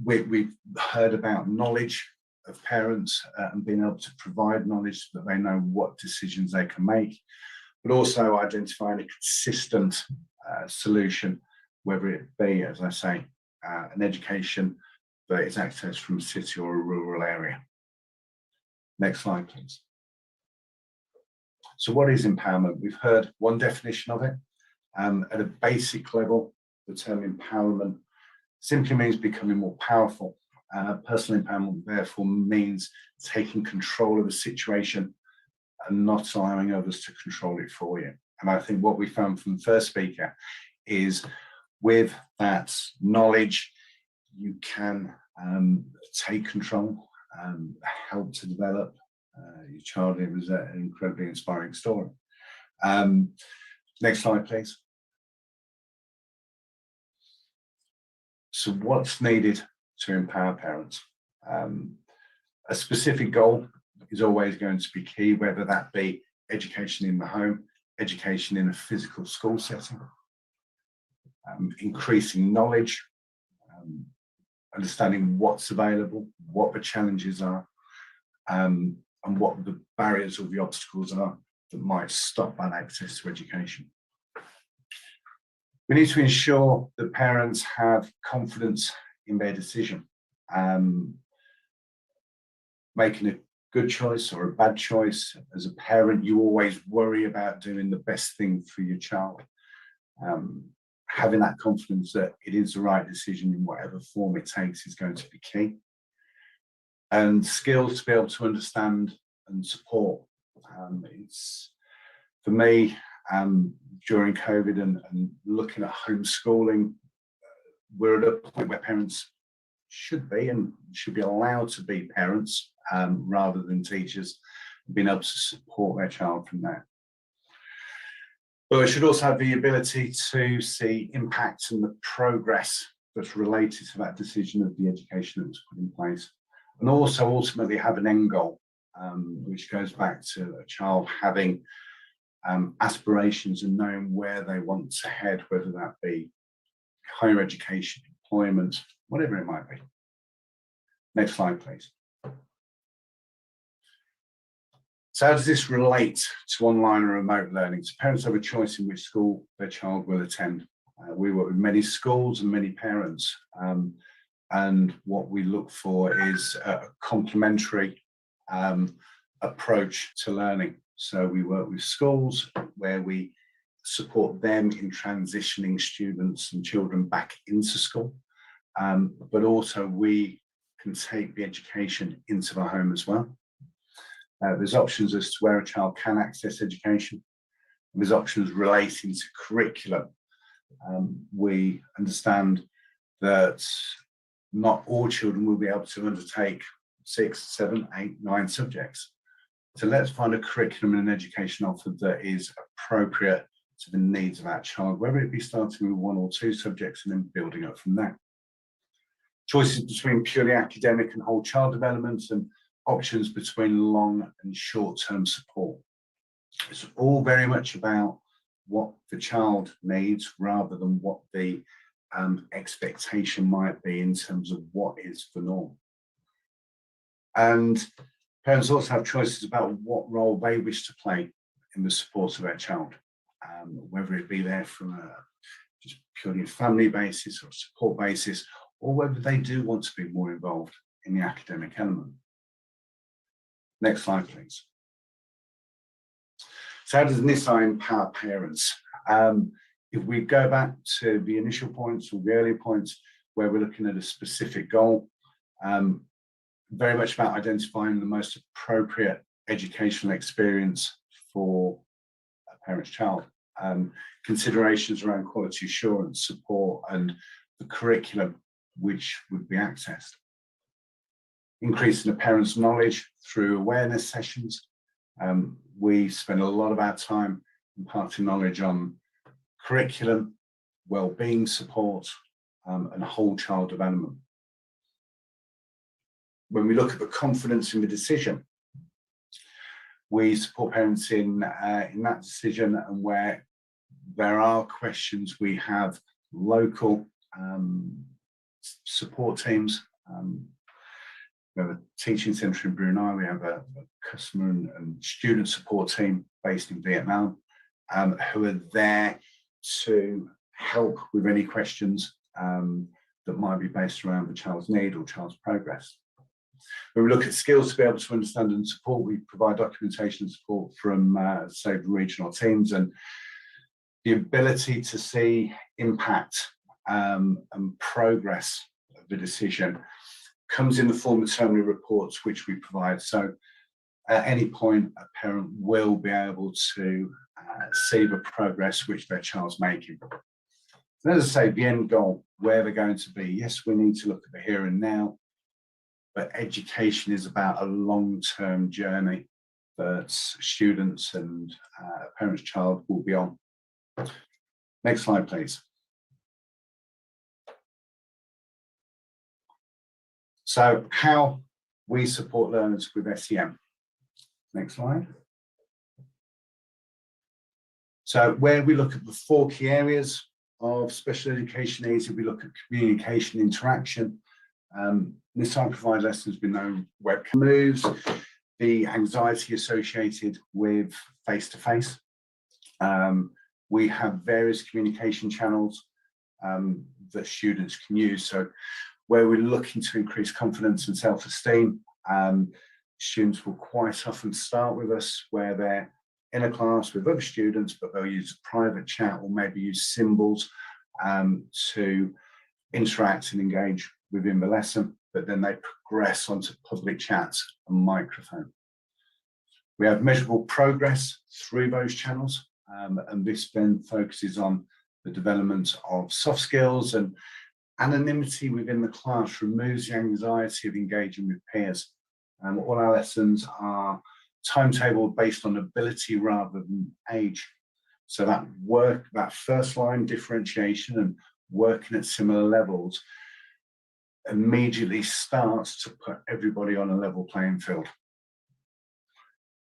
We've heard about knowledge of parents and being able to provide knowledge so that they know what decisions they can make, but also identifying a consistent solution, whether it be, as I say, an education that is accessed from a city or a rural area. Next slide, please. So what is empowerment? We've heard one definition of it. At a basic level, the term empowerment simply means becoming more powerful. Personal empowerment, therefore, means taking control of the situation and not allowing others to control it for you. And I think what we found from the first speaker is, with that knowledge, you can take control, help to develop your child. It was an incredibly inspiring story. Next slide, please. So what's needed to empower parents? A specific goal is always going to be key, whether that be education in the home, education in a physical school setting, increasing knowledge, understanding what's available, what the challenges are, and what the barriers or the obstacles are that might stop that access to education. We need to ensure that parents have confidence in their decision. Making a good choice or a bad choice, as a parent, you always worry about doing the best thing for your child. Having that confidence that it is the right decision in whatever form it takes is going to be key. And skills to be able to understand and support. It's, for me, during COVID and looking at homeschooling, we're at a point where parents should be and should be allowed to be parents rather than teachers, being able to support their child from there. But they should also have the ability to see impact and the progress that's related to that decision of the education that was put in place, and also ultimately have an end goal, which goes back to a child having aspirations and knowing where they want to head, whether that be higher education, employment, whatever it might be. Next slide, please. So how does this relate to online and remote learning? So parents have a choice in which school their child will attend. We work with many schools and many parents, and what we look for is a complementary approach to learning. So we work with schools where we support them in transitioning students and children back into school, but also we can take the education into the home as well. There's options as to where a child can access education. There's options relating to curriculum. We understand that not all children will be able to undertake 6, 7, 8, 9 subjects. So let's find a curriculum and an education offer that is appropriate to the needs of that child, whether it be starting with 1 or 2 subjects and then building up from there. Choices between purely academic and whole child development, and options between long and short-term support. It's all very much about what the child needs rather than what the expectation might be in terms of what is the norm. And parents also have choices about what role they wish to play in the support of their child, whether it be there from a just purely a family basis or support basis, or whether they do want to be more involved in the academic element. Next slide, please. So how does Nisai empower parents? If we go back to the initial points or the earlier points where we're looking at a specific goal, very much about identifying the most appropriate educational experience for a parent's child. Considerations around quality assurance, support, and the curriculum which would be accessed. Increasing the parents' knowledge through awareness sessions. We spend a lot of our time imparting knowledge on curriculum, well-being support, and whole child development. When we look at the confidence in the decision, we support parents in that decision, and where there are questions, we have local support teams. We have a teaching centre in Brunei, we have a customer and student support team based in Vietnam, who are there to help with any questions that might be based around the child's need or child's progress. When we look at skills to be able to understand and support, we provide documentation and support from say the regional teams, and the ability to see impact and progress of the decision comes in the form of summary reports which we provide. So at any point a parent will be able to see the progress which their child's making. And as I say, the end goal, where they're going to be, yes, we need to look at the here and now, but education is about a long-term journey that students and parents' child will be on. Next slide, please. So how we support learners with SEN. Next slide. So where we look at the 4 key areas of special education needs, if we look at communication, interaction, Nisai provide lessons with no webcam moves, the anxiety associated with face-to-face. We have various communication channels that students can use. So where we're looking to increase confidence and self-esteem, students will quite often start with us where they're in a class with other students, but they'll use a private chat or maybe use symbols to interact and engage within the lesson, but then they progress onto public chats and microphone. We have measurable progress through those channels, and this then focuses on the development of soft skills, and anonymity within the class removes the anxiety of engaging with peers. All our lessons are timetabled based on ability rather than age. So that first line differentiation and working at similar levels immediately starts to put everybody on a level playing field.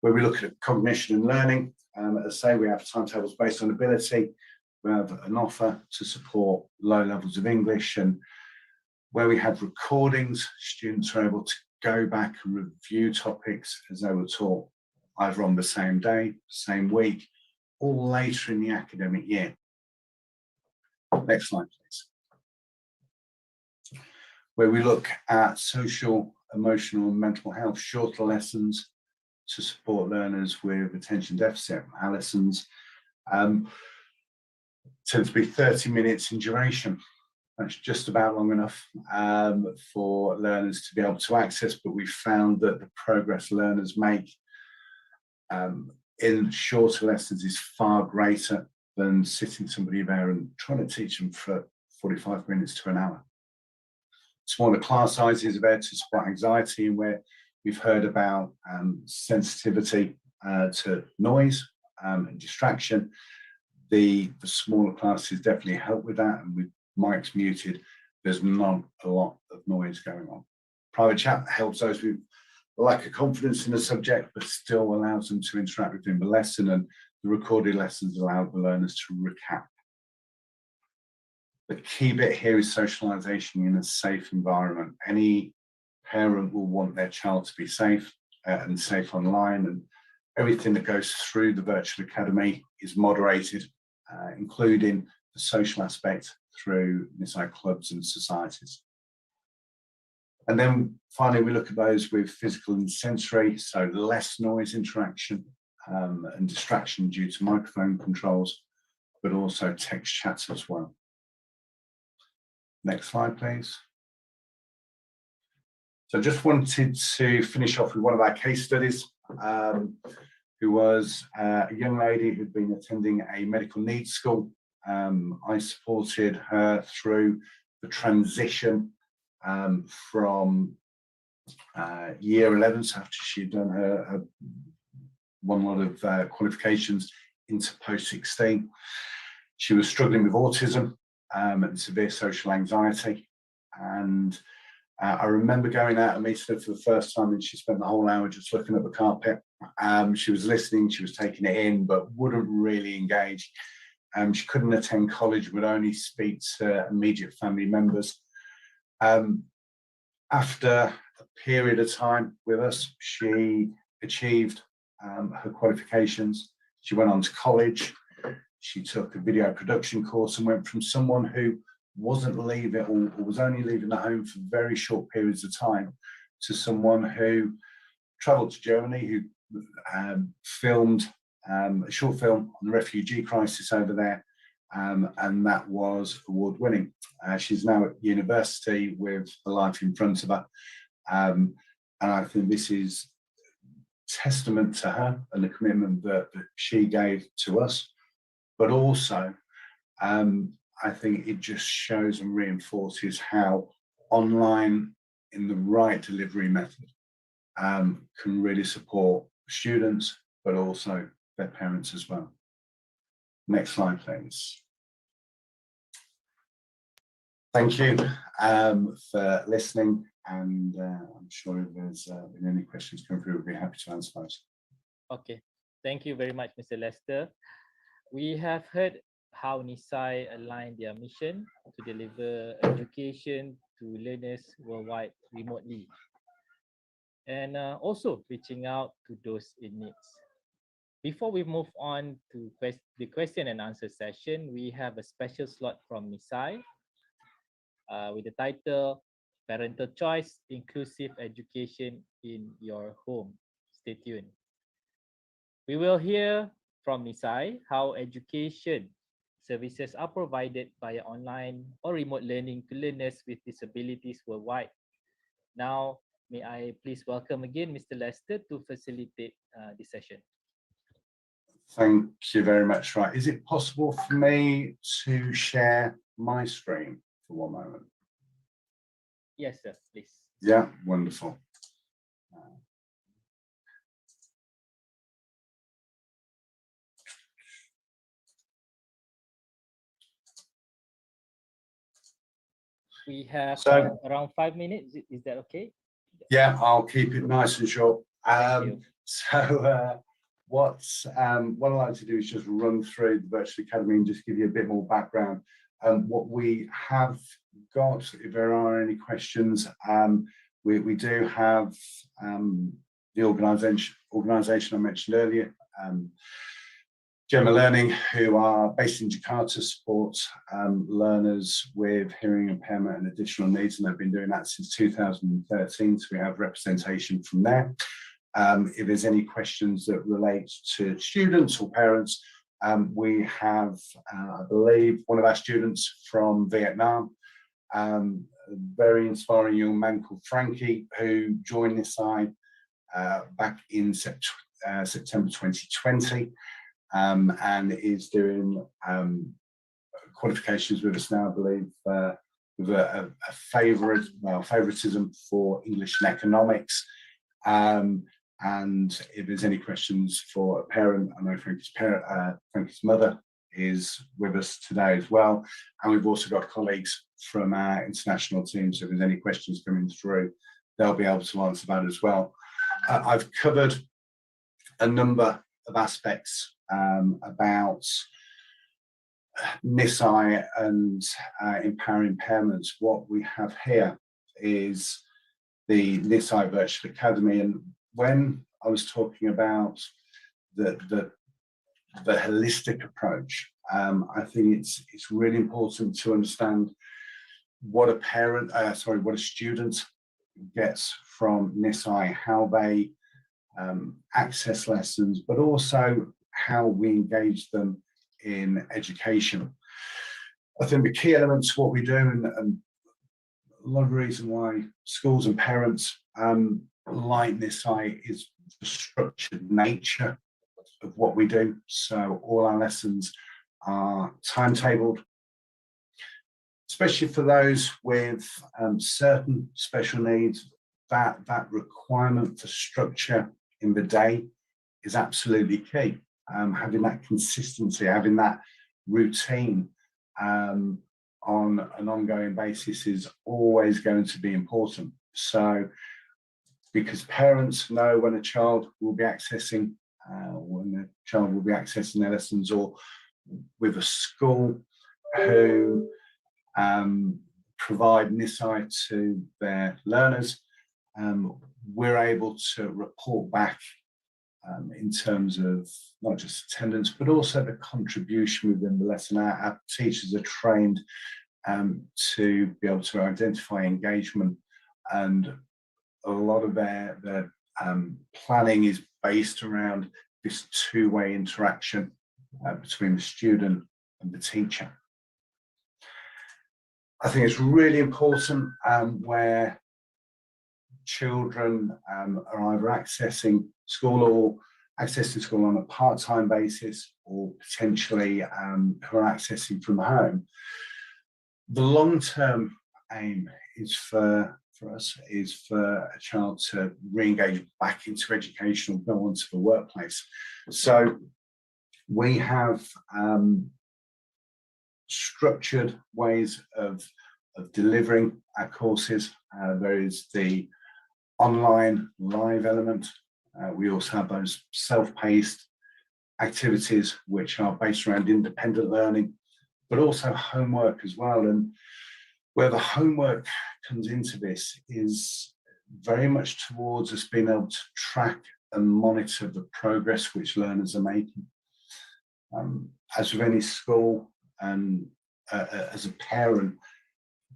Where we look at cognition and learning, As I say, we have timetables based on ability. We have an offer to support low levels of English, and where we have recordings, students are able to go back and review topics as they were taught either on the same day, same week, or later in the academic year. Next slide, please. Where we look at social, emotional, and mental health, shorter lessons to support learners with attention deficit. Our lessons tend to be 30 minutes in duration. That's just about long enough for learners to be able to access, but we found that the progress learners make in shorter lessons is far greater than sitting somebody there and trying to teach them for 45 minutes to an hour. Smaller class sizes are there to support anxiety, and where we've heard about sensitivity to noise and distraction, the smaller classes definitely help with that, and with mics muted, there's not a lot of noise going on. Private chat helps those with lack of confidence in the subject, but still allows them to interact within the lesson, and the recorded lessons allow the learners to recap. The key bit here is socialisation in a safe environment. Any parent will want their child to be safe and safe online, and everything that goes through the virtual academy is moderated, including the social aspect through Nisai clubs and societies. And then finally, we look at those with physical and sensory, so less noise interaction and distraction due to microphone controls, but also text chats as well. Next slide, please. So I just wanted to finish off with one of our case studies, who was a young lady who'd been attending a medical needs school. I supported her through the transition from year 11, so after she'd done her one lot of qualifications, into post 16. She was struggling with autism and severe social anxiety, and I remember going out and meeting her for the first time, and she spent the whole hour just looking at the carpet. She was listening, she was taking it in, but wouldn't really engage. She couldn't attend college, would only speak to immediate family members. After a period of time with us, she achieved her qualifications. She went on to college. She took a video production course and went from someone who wasn't leaving, or was only leaving the home for very short periods of time, to someone who travelled to Germany, who filmed a short film on the refugee crisis over there, and that was award-winning. She's now at university with a life in front of her, and I think this is testament to her and the commitment that she gave to us, but also I think it just shows and reinforces how online, in the right delivery method, can really support students, but also their parents as well. Next slide, please. Thank you for listening, and I'm sure if there's been any questions come through, we'll be happy to answer those. Okay, thank you very much, Mr. Lester. We have heard how Nisai aligned their mission to deliver education to learners worldwide remotely, and also reaching out to those in need. Before we move on to the question and answer session, we have a special slot from Nisai with the title Parental Choice, Inclusive Education in Your Home. Stay tuned. We will hear from Nisai how education services are provided via online or remote learning to learners with disabilities worldwide. Now, may I please welcome again Mr. Lester to facilitate this session. Thank you very much. Right, is it possible for me to share my screen for one moment? Yes, sir, please. Yeah, wonderful. We have around 5 minutes. Is that okay? Yeah, I'll keep it nice and short. So what I'd like to do is just run through the Virtual Academy and just give you a bit more background. What we have got, if there are any questions, we do have the organisation I mentioned earlier, Gemma Learning, who are based in Jakarta, support learners with hearing impairment and additional needs, and they've been doing that since 2013, so we have representation from there. If there's any questions that relate to students or parents, we have, I believe, one of our students from Vietnam, a very inspiring young man called Frankie, who joined Nisai back in September 2020. And is doing qualifications with us now, I believe, with a favoritism for English and economics. And if there's any questions for a parent, I know Frankie's mother is with us today as well. And we've also got colleagues from our international team, so if there's any questions coming through, they'll be able to answer that as well. I've covered a number of aspects about Nisai and empowering impairments. What we have here is the Nisai Virtual Academy, and when I was talking about the holistic approach, I think it's really important to understand what a student gets from Nisai, how they access lessons, but also how we engage them in education. I think the key elements of what we do, and a lot of the reason why schools and parents like Nisai, is the structured nature of what we do. So all our lessons are timetabled, especially for those with certain special needs. That requirement for structure in the day is absolutely key. Having that consistency, having that routine on an ongoing basis is always going to be important. So, because parents know when a child will be accessing their lessons, or with a school who provide Nisai to their learners, we're able to report back in terms of not just attendance, but also the contribution within the lesson. Our teachers are trained to be able to identify engagement, and a lot of their planning is based around this two-way interaction between the student and the teacher. I think it's really important where children are either accessing school on a part-time basis, or potentially who are accessing from home. The long-term aim is for us is for a child to re-engage back into education or go on to the workplace. So we have structured ways of delivering our courses. There is the online live element. We also have those self-paced activities which are based around independent learning, but also homework as well. And where the homework comes into this is very much towards us being able to track and monitor the progress which learners are making. As with any school, and as a parent,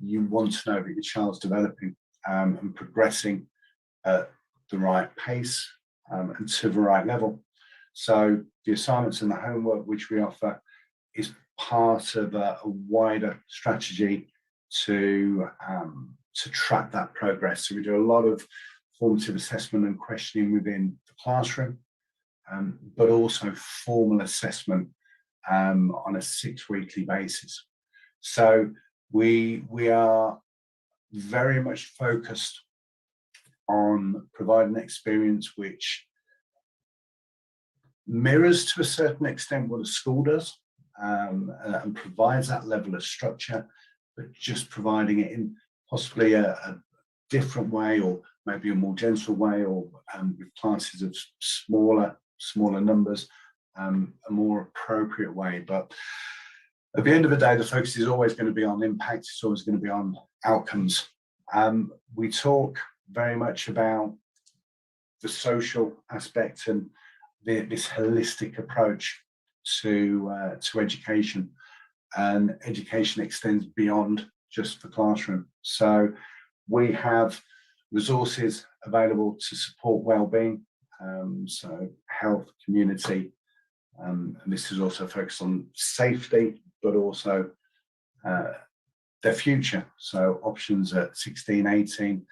you want to know that your child's developing and progressing at the right pace and to the right level. So the assignments and the homework which we offer is part of a wider strategy to track that progress. So we do a lot of formative assessment and questioning within the classroom, but also formal assessment on a 6-weekly basis. So we are very much focused on providing an experience which mirrors to a certain extent what a school does, and provides that level of structure, but just providing it in possibly a different way, or maybe a more gentle way, or with classes of smaller smaller numbers, a more appropriate way. But at the end of the day, the focus is always going to be on impact. It's always going to be on outcomes. We talk very much about the social aspect and this holistic approach to education, and education extends beyond just the classroom. So we have resources available to support well-being, so health, community, and this is also focused on safety, but also their future. So options at 16, 18,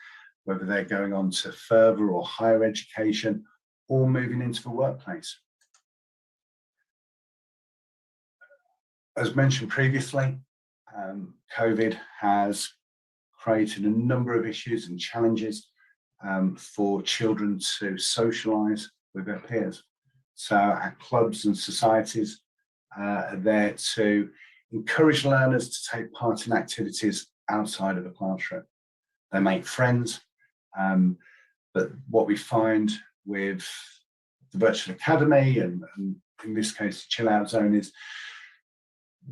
whether they're going on to further or higher education or moving into the workplace. As mentioned previously, COVID has created a number of issues and challenges for children to socialise with their peers. So our clubs and societies are there to encourage learners to take part in activities outside of the classroom. They make friends, but what we find with the virtual academy and in this case the chill out zone is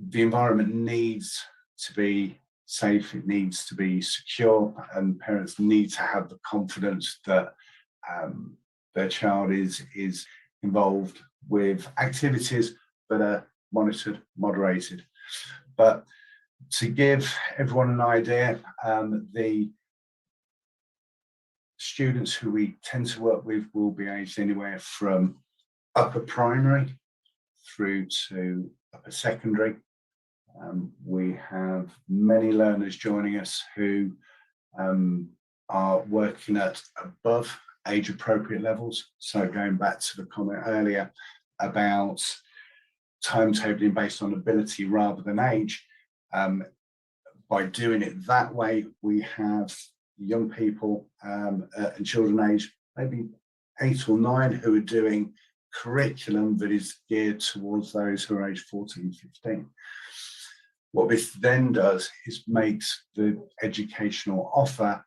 the environment needs to be safe, it needs to be secure, and parents need to have the confidence that their child is involved with activities that are monitored, moderated. But to give everyone an idea, the students who we tend to work with will be aged anywhere from upper primary through to upper secondary. We have many learners joining us who are working at above age appropriate levels. So going back to the comment earlier about timetabling based on ability rather than age, by doing it that way, we have young people and children aged maybe 8 or 9 who are doing curriculum that is geared towards those who are aged 14, 15. What this then does is makes the educational offer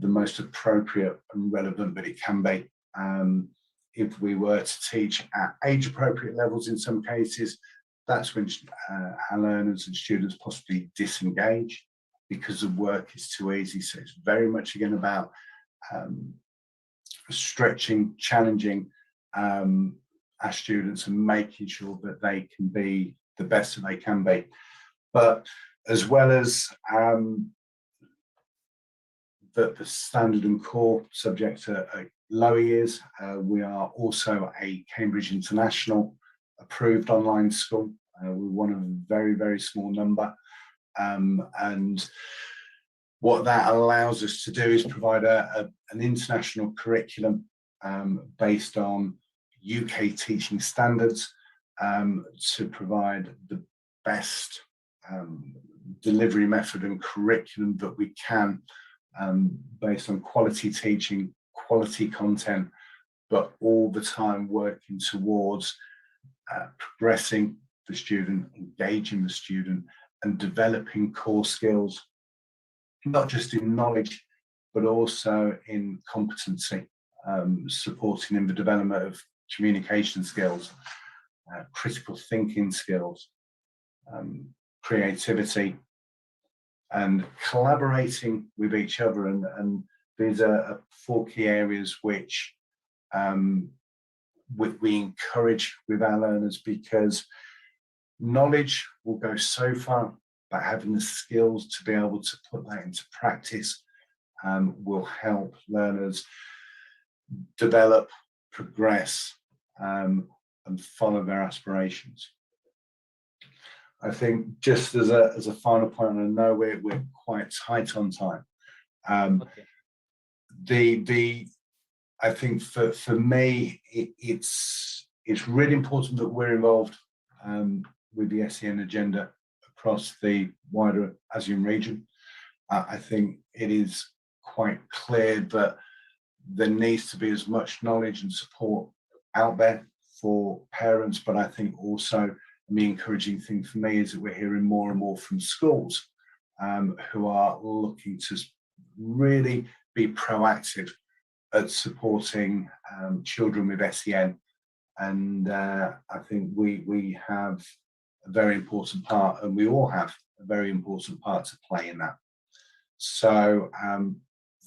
the most appropriate and relevant that it can be. If we were to teach at age appropriate levels in some cases, that's when our learners and students possibly disengage because the work is too easy. So it's very much again about stretching, challenging our students and making sure that they can be the best that they can be. But as well as the standard and core subjects are lower years, we are also a Cambridge International approved online school. We're one of a very, very small number. And what that allows us to do is provide an international curriculum based on UK teaching standards to provide the best delivery method and curriculum that we can based on quality teaching, quality content, but all the time working towards progressing the student, engaging the student, and developing core skills, not just in knowledge, but also in competency, supporting in the development of communication skills, critical thinking skills, creativity, and collaborating with each other. And these are 4 key areas which we encourage with our learners, because knowledge will go so far, but having the skills to be able to put that into practice will help learners develop, progress, and follow their aspirations. I think just as a final point, and I know we're quite tight on time. Okay. I think for me, it's really important that we're involved with the SEN agenda across the wider ASEAN region. I think it is quite clear that there needs to be as much knowledge and support out there for parents, but I think also the encouraging thing for me is that we're hearing more and more from schools who are looking to really be proactive at supporting children with SEN And I think we have a very important part, and we all have a very important part to play in that. So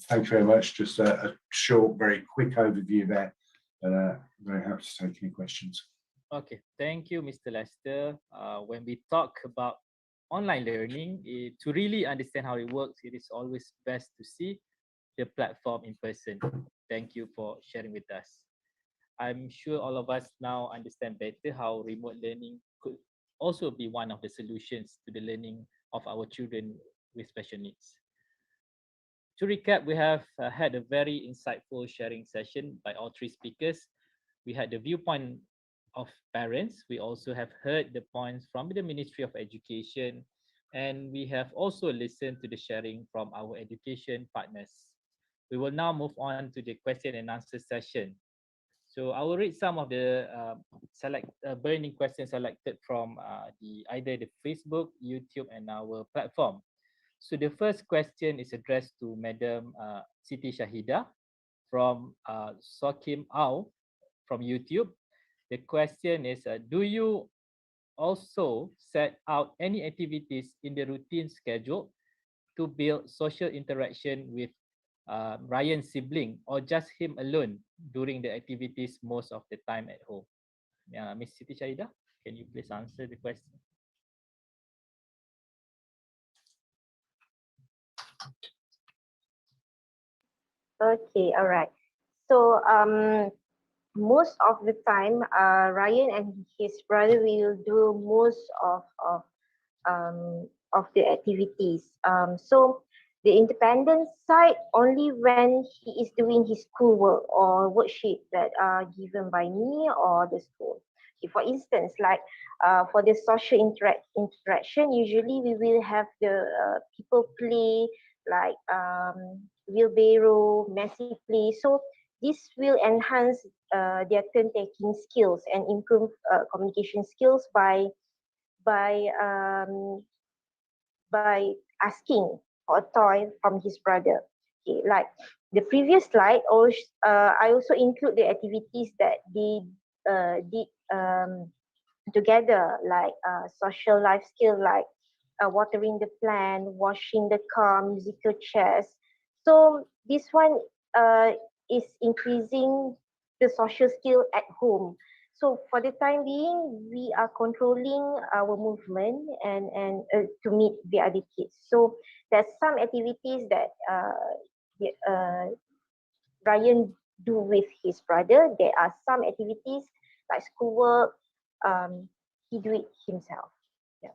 thank you very much. Just a short, very quick overview there, but very happy to take any questions. Okay, thank you, Mr. Lester. When we talk about online learning, to really understand how it works, it is always best to see the platform in person. Thank you for sharing with us. I'm sure all of us now understand better how remote learning could also be one of the solutions to the learning of our children with special needs. To recap, we have had a very insightful sharing session by all three speakers. We had the viewpoint of parents. We also have heard the points from the Ministry of Education, and we have also listened to the sharing from our education partners. We will now move on to the question and answer session. So I will read some of the burning questions selected from either the Facebook, YouTube, and our platform. So the first question is addressed to Madam Siti Shahida from Sokim Au from YouTube. The question is, do you also set out any activities in the routine schedule to build social interaction with Ryan's sibling, or just him alone during the activities most of the time at home? Ms. Siti Shahida, can you please answer the question? Okay, all right. So most of the time, Ryan and his brother will do most of the activities. So the independent side only when he is doing his schoolwork or worksheet that are given by me or the school. Okay, for instance, like for the social interaction, usually we will have the people play like wheelbarrow, messy play. So this will enhance their turn-taking skills and improve communication skills by asking for a toy from his brother. Okay, like the previous slide, I also include the activities that they did together, like social life skill, like watering the plant, washing the car, musical chairs. So this one is increasing the social skill at home. So for the time being, we are controlling our movement and to meet the other kids. So there's some activities that Ryan do with his brother. There are some activities like schoolwork. He do it himself. Yeah.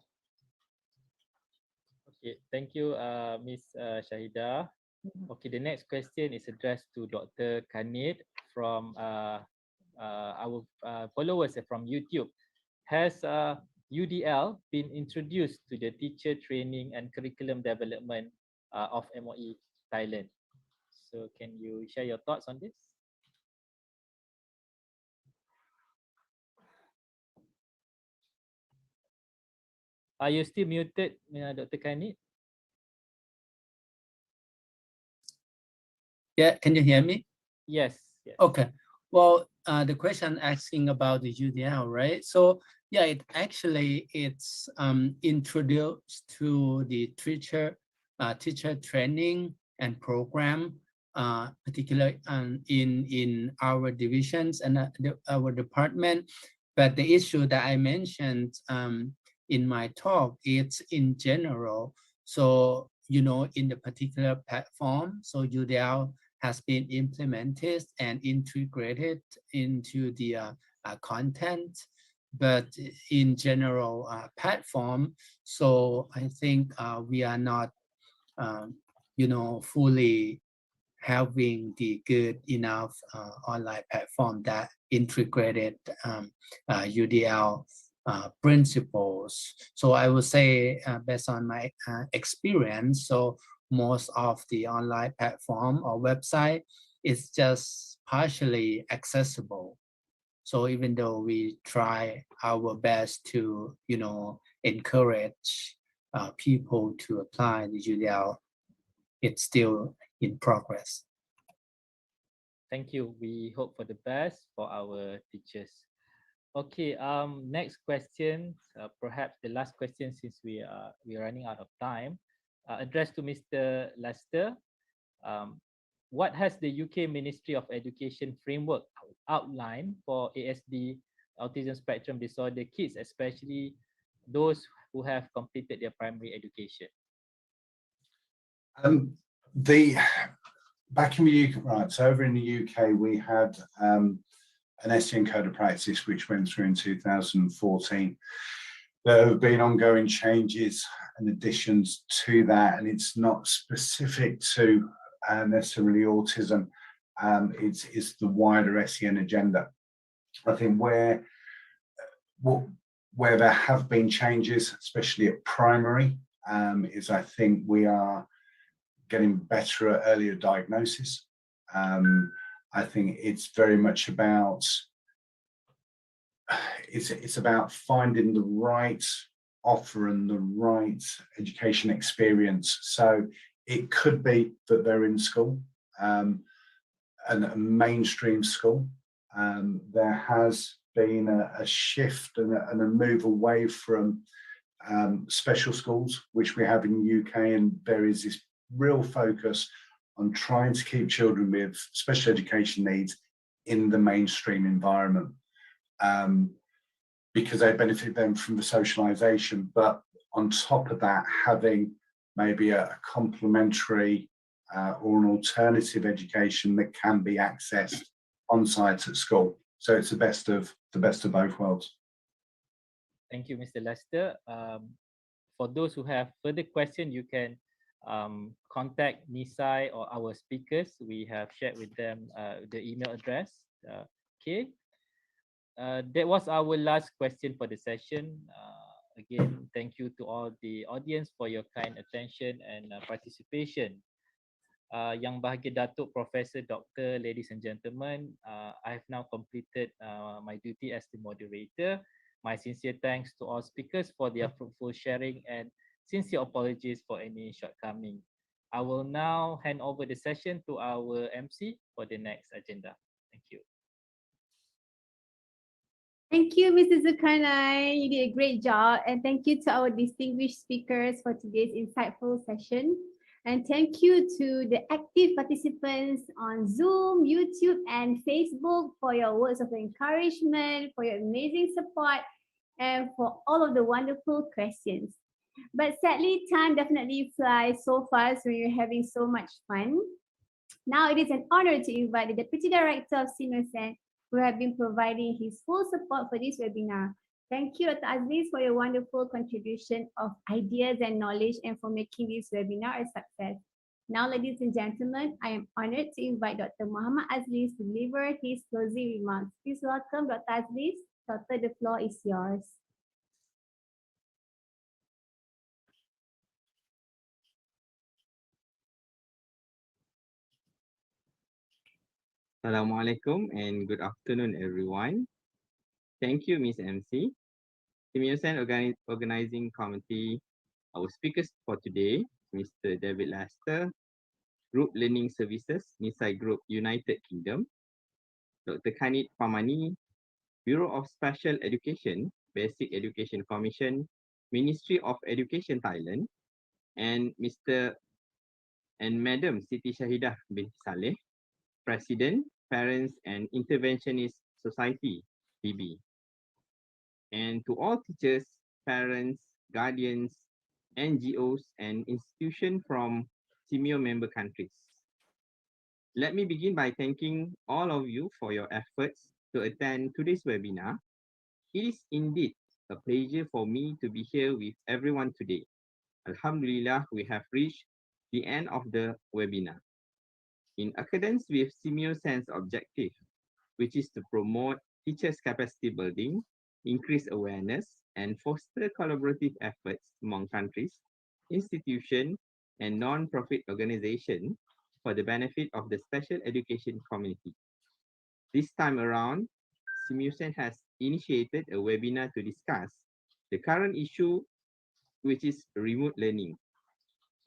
Okay, thank you, Ms. Shahida. Okay, the next question is addressed to Dr. Kanid from our followers from YouTube. Has UDL been introduced to the teacher training and curriculum development of MOE Thailand? So can you share your thoughts on this? Are you still muted, Dr. Kanid? Yeah, can you hear me? Yes. Yes. Okay. Well, the question asking about the UDL, right? So yeah, it's introduced to the teacher training and program, particularly in our divisions and our department. But the issue that I mentioned in my talk, it's in general. So in the particular platform, so UDL has been implemented and integrated into the content, but in general platform. So I think we are not, fully having the good enough online platform that integrated UDL principles. So I would say, based on my experience, so most of the online platform or website is just partially accessible. So even though we try our best to, encourage people to apply the UDL, it's still in progress. Thank you. We hope for the best for our teachers. Okay, next question, perhaps the last question since we are running out of time, addressed to Mr. Lester. Um, what has the UK Ministry of Education framework outlined for ASD, autism spectrum disorder kids, especially those who have completed their primary education? The back in the UK, right? So over in the UK, we had an SEN code of practice which went through in 2014. There have been ongoing changes and additions to that, and it's not specific to necessarily autism. It's the wider SEN agenda. I think where there have been changes, especially at primary, is I think we are getting better at earlier diagnosis. I think it's very much about it's about finding the right offer and the right education experience. So it could be that they're in school, and a mainstream school. There has been a shift and a move away from special schools, which we have in the UK, and there is this real focus on trying to keep children with special education needs in the mainstream environment, because they benefit them from the socialization, but on top of that, having maybe a complementary or an alternative education that can be accessed on site at school. So it's the best of both worlds. Thank you, Mr. Lester. For those who have further questions, you can contact Nisai or our speakers. We have shared with them the email address. Okay. That was our last question for the session. Again, thank you to all the audience for your kind attention and participation. Yang Bahagia Datuk Professor Dr. Ladies and gentlemen, I have now completed my duty as the moderator. My sincere thanks to all speakers for their fruitful sharing and sincere apologies for any shortcoming. I will now hand over the session to our MC for the next agenda. Thank you. Thank you, Mr. Zulkarnain. You did a great job. And thank you to our distinguished speakers for today's insightful session. And thank you to the active participants on Zoom, YouTube, and Facebook for your words of encouragement, for your amazing support, and for all of the wonderful questions. But sadly, time definitely flies so fast when you're having so much fun. Now it is an honor to invite the Deputy Director of CMUSEN, who have been providing his full support for this webinar. Thank you, Dr. Azlis, for your wonderful contribution of ideas and knowledge and for making this webinar a success. Now, ladies and gentlemen, I am honored to invite Dr. Muhammad Azlis to deliver his closing remarks. Please welcome Dr. Azlis. Doctor, the floor is yours. Assalamualaikum and good afternoon, everyone. Thank you, Ms. MC. CMUSEN Organizing Committee, our speakers for today, Mr. David Lester, Group Learning Services, Nisai Group, United Kingdom, Dr. Kanit Pamani, Bureau of Special Education, Basic Education Commission, Ministry of Education Thailand, and Mr. and Madam Siti Shahidah bin Saleh, President, Parents and Interventionist Society, PB. And to all teachers, parents, guardians, NGOs, and institutions from CMU member countries. Let me begin by thanking all of you for your efforts to attend today's webinar. It is indeed a pleasure for me to be here with everyone today. Alhamdulillah, we have reached the end of the webinar. In accordance with CMUSEN's objective, which is to promote teachers' capacity building, increase awareness, and foster collaborative efforts among countries, institutions, and non-profit organizations for the benefit of the special education community. This time around, CMUSEN has initiated a webinar to discuss the current issue, which is remote learning.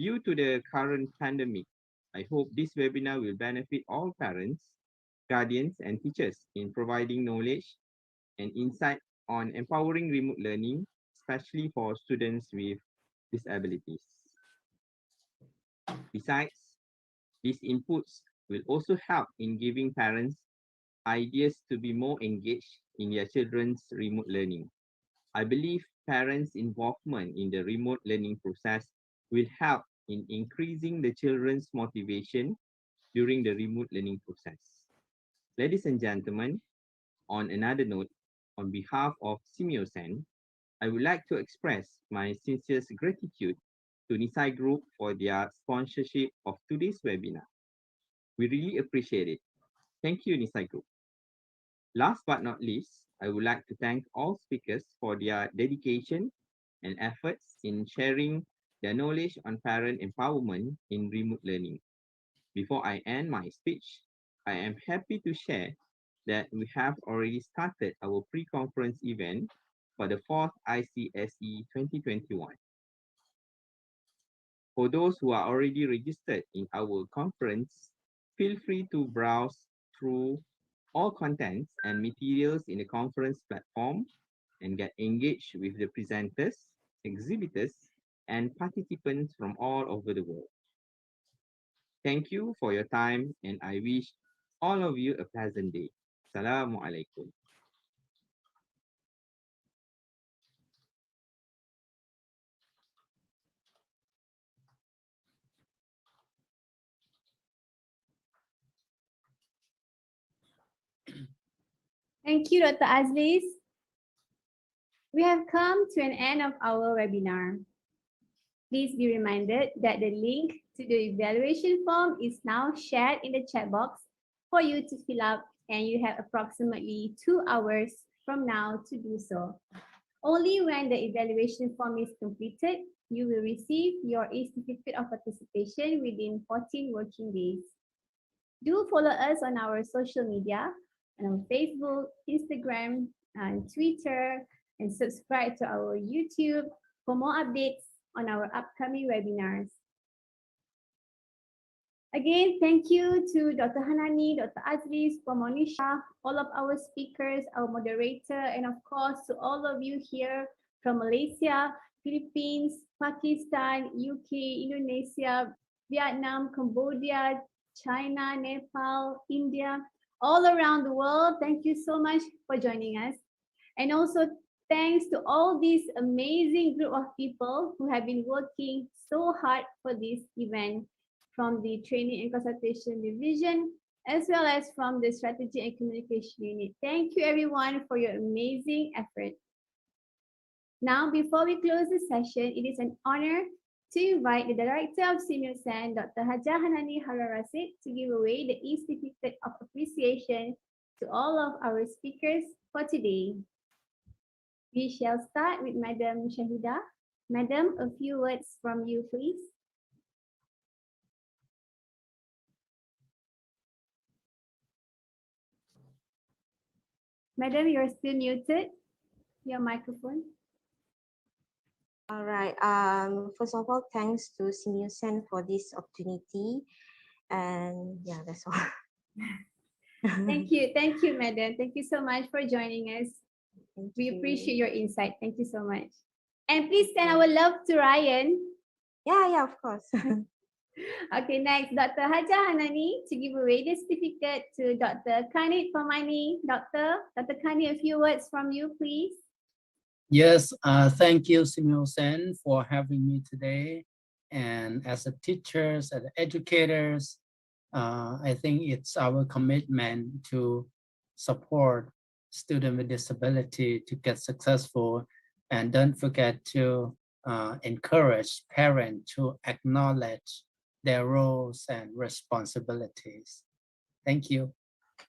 Due to the current pandemic, I hope this webinar will benefit all parents, guardians, and teachers in providing knowledge and insight on empowering remote learning, especially for students with disabilities. Besides, these inputs will also help in giving parents ideas to be more engaged in their children's remote learning. I believe parents' involvement in the remote learning process will help in increasing the children's motivation during the remote learning process. Ladies and gentlemen, on another note, on behalf of Simeo-sen, I would like to express my sincerest gratitude to Nisai Group for their sponsorship of today's webinar. We really appreciate it. Thank you, Nisai Group. Last but not least, I would like to thank all speakers for their dedication and efforts in sharing their knowledge on parent empowerment in remote learning. Before I end my speech, I am happy to share that we have already started our pre-conference event for the 4th ICSE 2021. For those who are already registered in our conference, feel free to browse through all contents and materials in the conference platform and get engaged with the presenters, exhibitors, and participants from all over the world. Thank you for your time, and I wish all of you a pleasant day. Assalamu alaikum. Thank you, Dr. Azlis. We have come to an end of our webinar. Please be reminded that the link to the evaluation form is now shared in the chat box for you to fill out, and you have approximately 2 hours from now to do so. Only when the evaluation form is completed, you will receive your certificate of participation within 14 working days. Do follow us on our social media, on Facebook, Instagram, and Twitter, and subscribe to our YouTube for more updates on our upcoming webinars. Again, thank you to Dr. Hanani, Dr. Azlis, Monisha, all of our speakers, our moderator, and of course to all of you here from Malaysia, Philippines, Pakistan, UK, Indonesia, Vietnam, Cambodia, China, Nepal, India, all around the world. Thank you so much for joining us. And also thanks to all these amazing group of people who have been working so hard for this event, from the Training and Consultation Division, as well as from the Strategy and Communication Unit. Thank you everyone for your amazing effort. Now, before we close the session, it is an honor to invite the Director of Simeo-sen, Dr. Hajah Hanani Hararasid, to give away the certificate of appreciation to all of our speakers for today. We shall start with Madam Shahida. Madam, a few words from you, please. Madam, you're still muted. Your microphone. All right. First of all, thanks to Simeo-sen for this opportunity. And yeah, that's all. Thank you, Madam. Thank you so much for joining us. We appreciate your insight. Thank you so much. And please send our love to Ryan. Yeah, of course. Okay, next, Dr. Hajah Hanani to give away the certificate to Dr. Kanit Pamani. Dr. Kanit, a few words from you, please. Yes, thank you, Simeo-sen, for having me today. And as a teachers and educators, I think it's our commitment to support students with disability to get successful. And don't forget to encourage parents to acknowledge their roles and responsibilities. Thank you.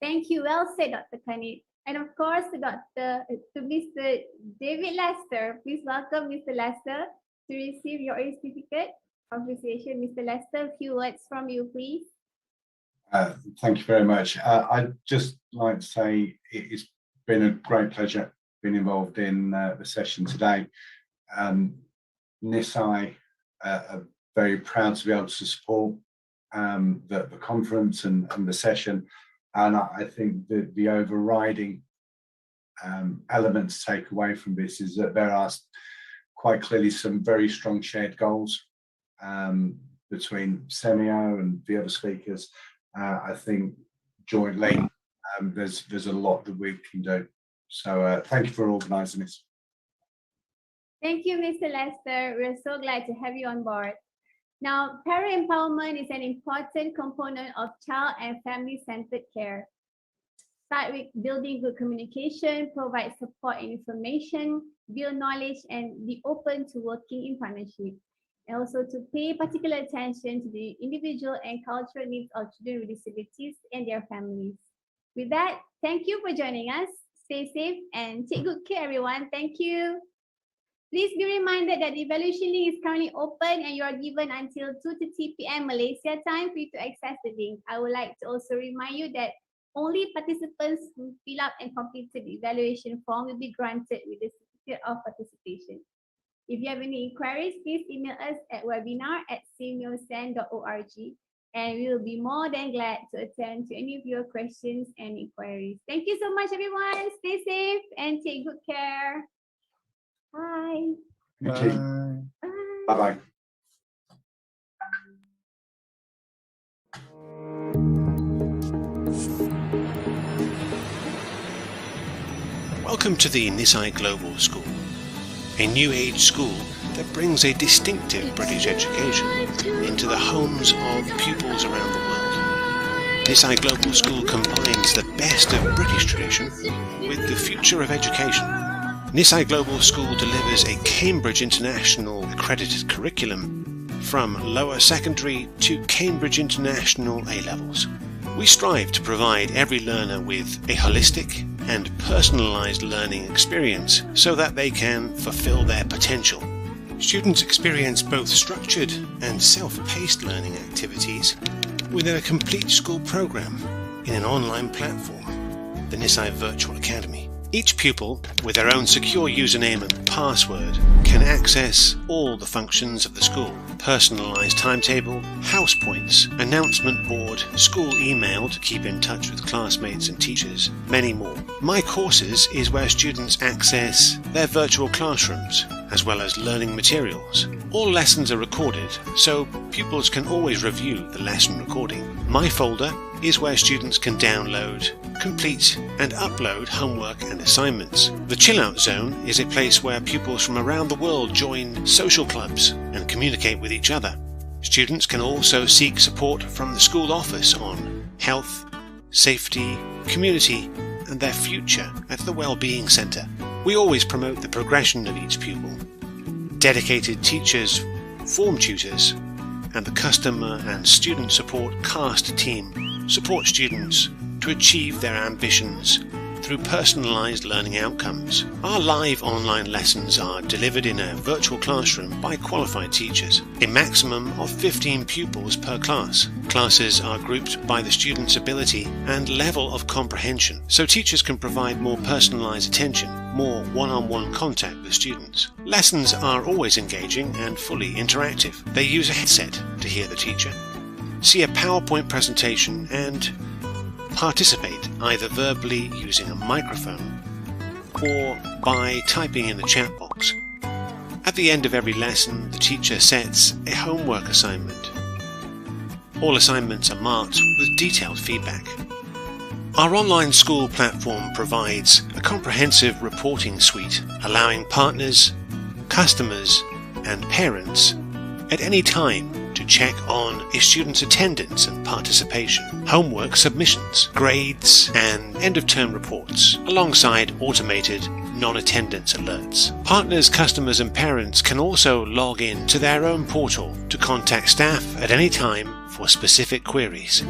Thank you. Well said, Dr. Kanit. And of course, to Mr. David Lester, please welcome Mr. Lester to receive your certificate of appreciation. Mr. Lester, a few words from you, please. Thank you very much. I'd just like to say it's been a great pleasure being involved in the session today. Nisai are very proud to be able to support the conference and the session. And I think the overriding element to take away from this is that there are quite clearly some very strong shared goals between Semio and the other speakers. I think jointly there's a lot that we can do. So thank you for organising this. Thank you, Mr. Lester. We're so glad to have you on board. Now, parent empowerment is an important component of child and family-centered care. Start with building good communication, provide support and information, build knowledge, and be open to working in partnership. And also to pay particular attention to the individual and cultural needs of children with disabilities and their families. With that, thank you for joining us. Stay safe and take good care, everyone. Thank you. Please be reminded that the evaluation link is currently open and you are given until 2:30 p.m. Malaysia time for you to access the link. I would like to also remind you that only participants who fill up and completed the evaluation form will be granted with the certificate of participation. If you have any inquiries, please email us at webinar@semiosen.org and we will be more than glad to attend to any of your questions and inquiries. Thank you so much, everyone. Stay safe and take good care. Bye. Bye. Bye-bye. Welcome to the Nisai Global School, a new age school that brings a distinctive British education into the homes of pupils around the world. Nisai Global School combines the best of British tradition with the future of education. Nisai Global School delivers a Cambridge International accredited curriculum from lower secondary to Cambridge International A-levels. We strive to provide every learner with a holistic and personalised learning experience so that they can fulfil their potential. Students experience both structured and self-paced learning activities within a complete school programme in an online platform, the Nisai Virtual Academy. Each pupil, with their own secure username and password, can access all the functions of the school: personalised timetable, house points, announcement board, school email to keep in touch with classmates and teachers, many more. My Courses is where students access their virtual classrooms, as well as learning materials. All lessons are recorded, so pupils can always review the lesson recording. My Folder is where students can download, complete and upload homework and assignments. The Chill Out Zone is a place where pupils from around the world join social clubs and communicate with each other. Students can also seek support from the school office on health, safety, community and their future at the Wellbeing Centre. We always promote the progression of each pupil. Dedicated teachers, form tutors and the customer and student support CAST team support students to achieve their ambitions through personalised learning outcomes. Our live online lessons are delivered in a virtual classroom by qualified teachers, a maximum of 15 pupils per class. Classes are grouped by the student's ability and level of comprehension, so teachers can provide more personalised attention, more one-on-one contact with students. Lessons are always engaging and fully interactive. They use a headset to hear the teacher, see a PowerPoint presentation and participate either verbally using a microphone or by typing in the chat box. At the end of every lesson, the teacher sets a homework assignment. All assignments are marked with detailed feedback. Our online school platform provides a comprehensive reporting suite, allowing partners, customers, and parents at any time to check on a student's attendance and participation, homework submissions, grades, and end-of-term reports, alongside automated non-attendance alerts. Partners, customers, and parents can also log in to their own portal to contact staff at any time for specific queries.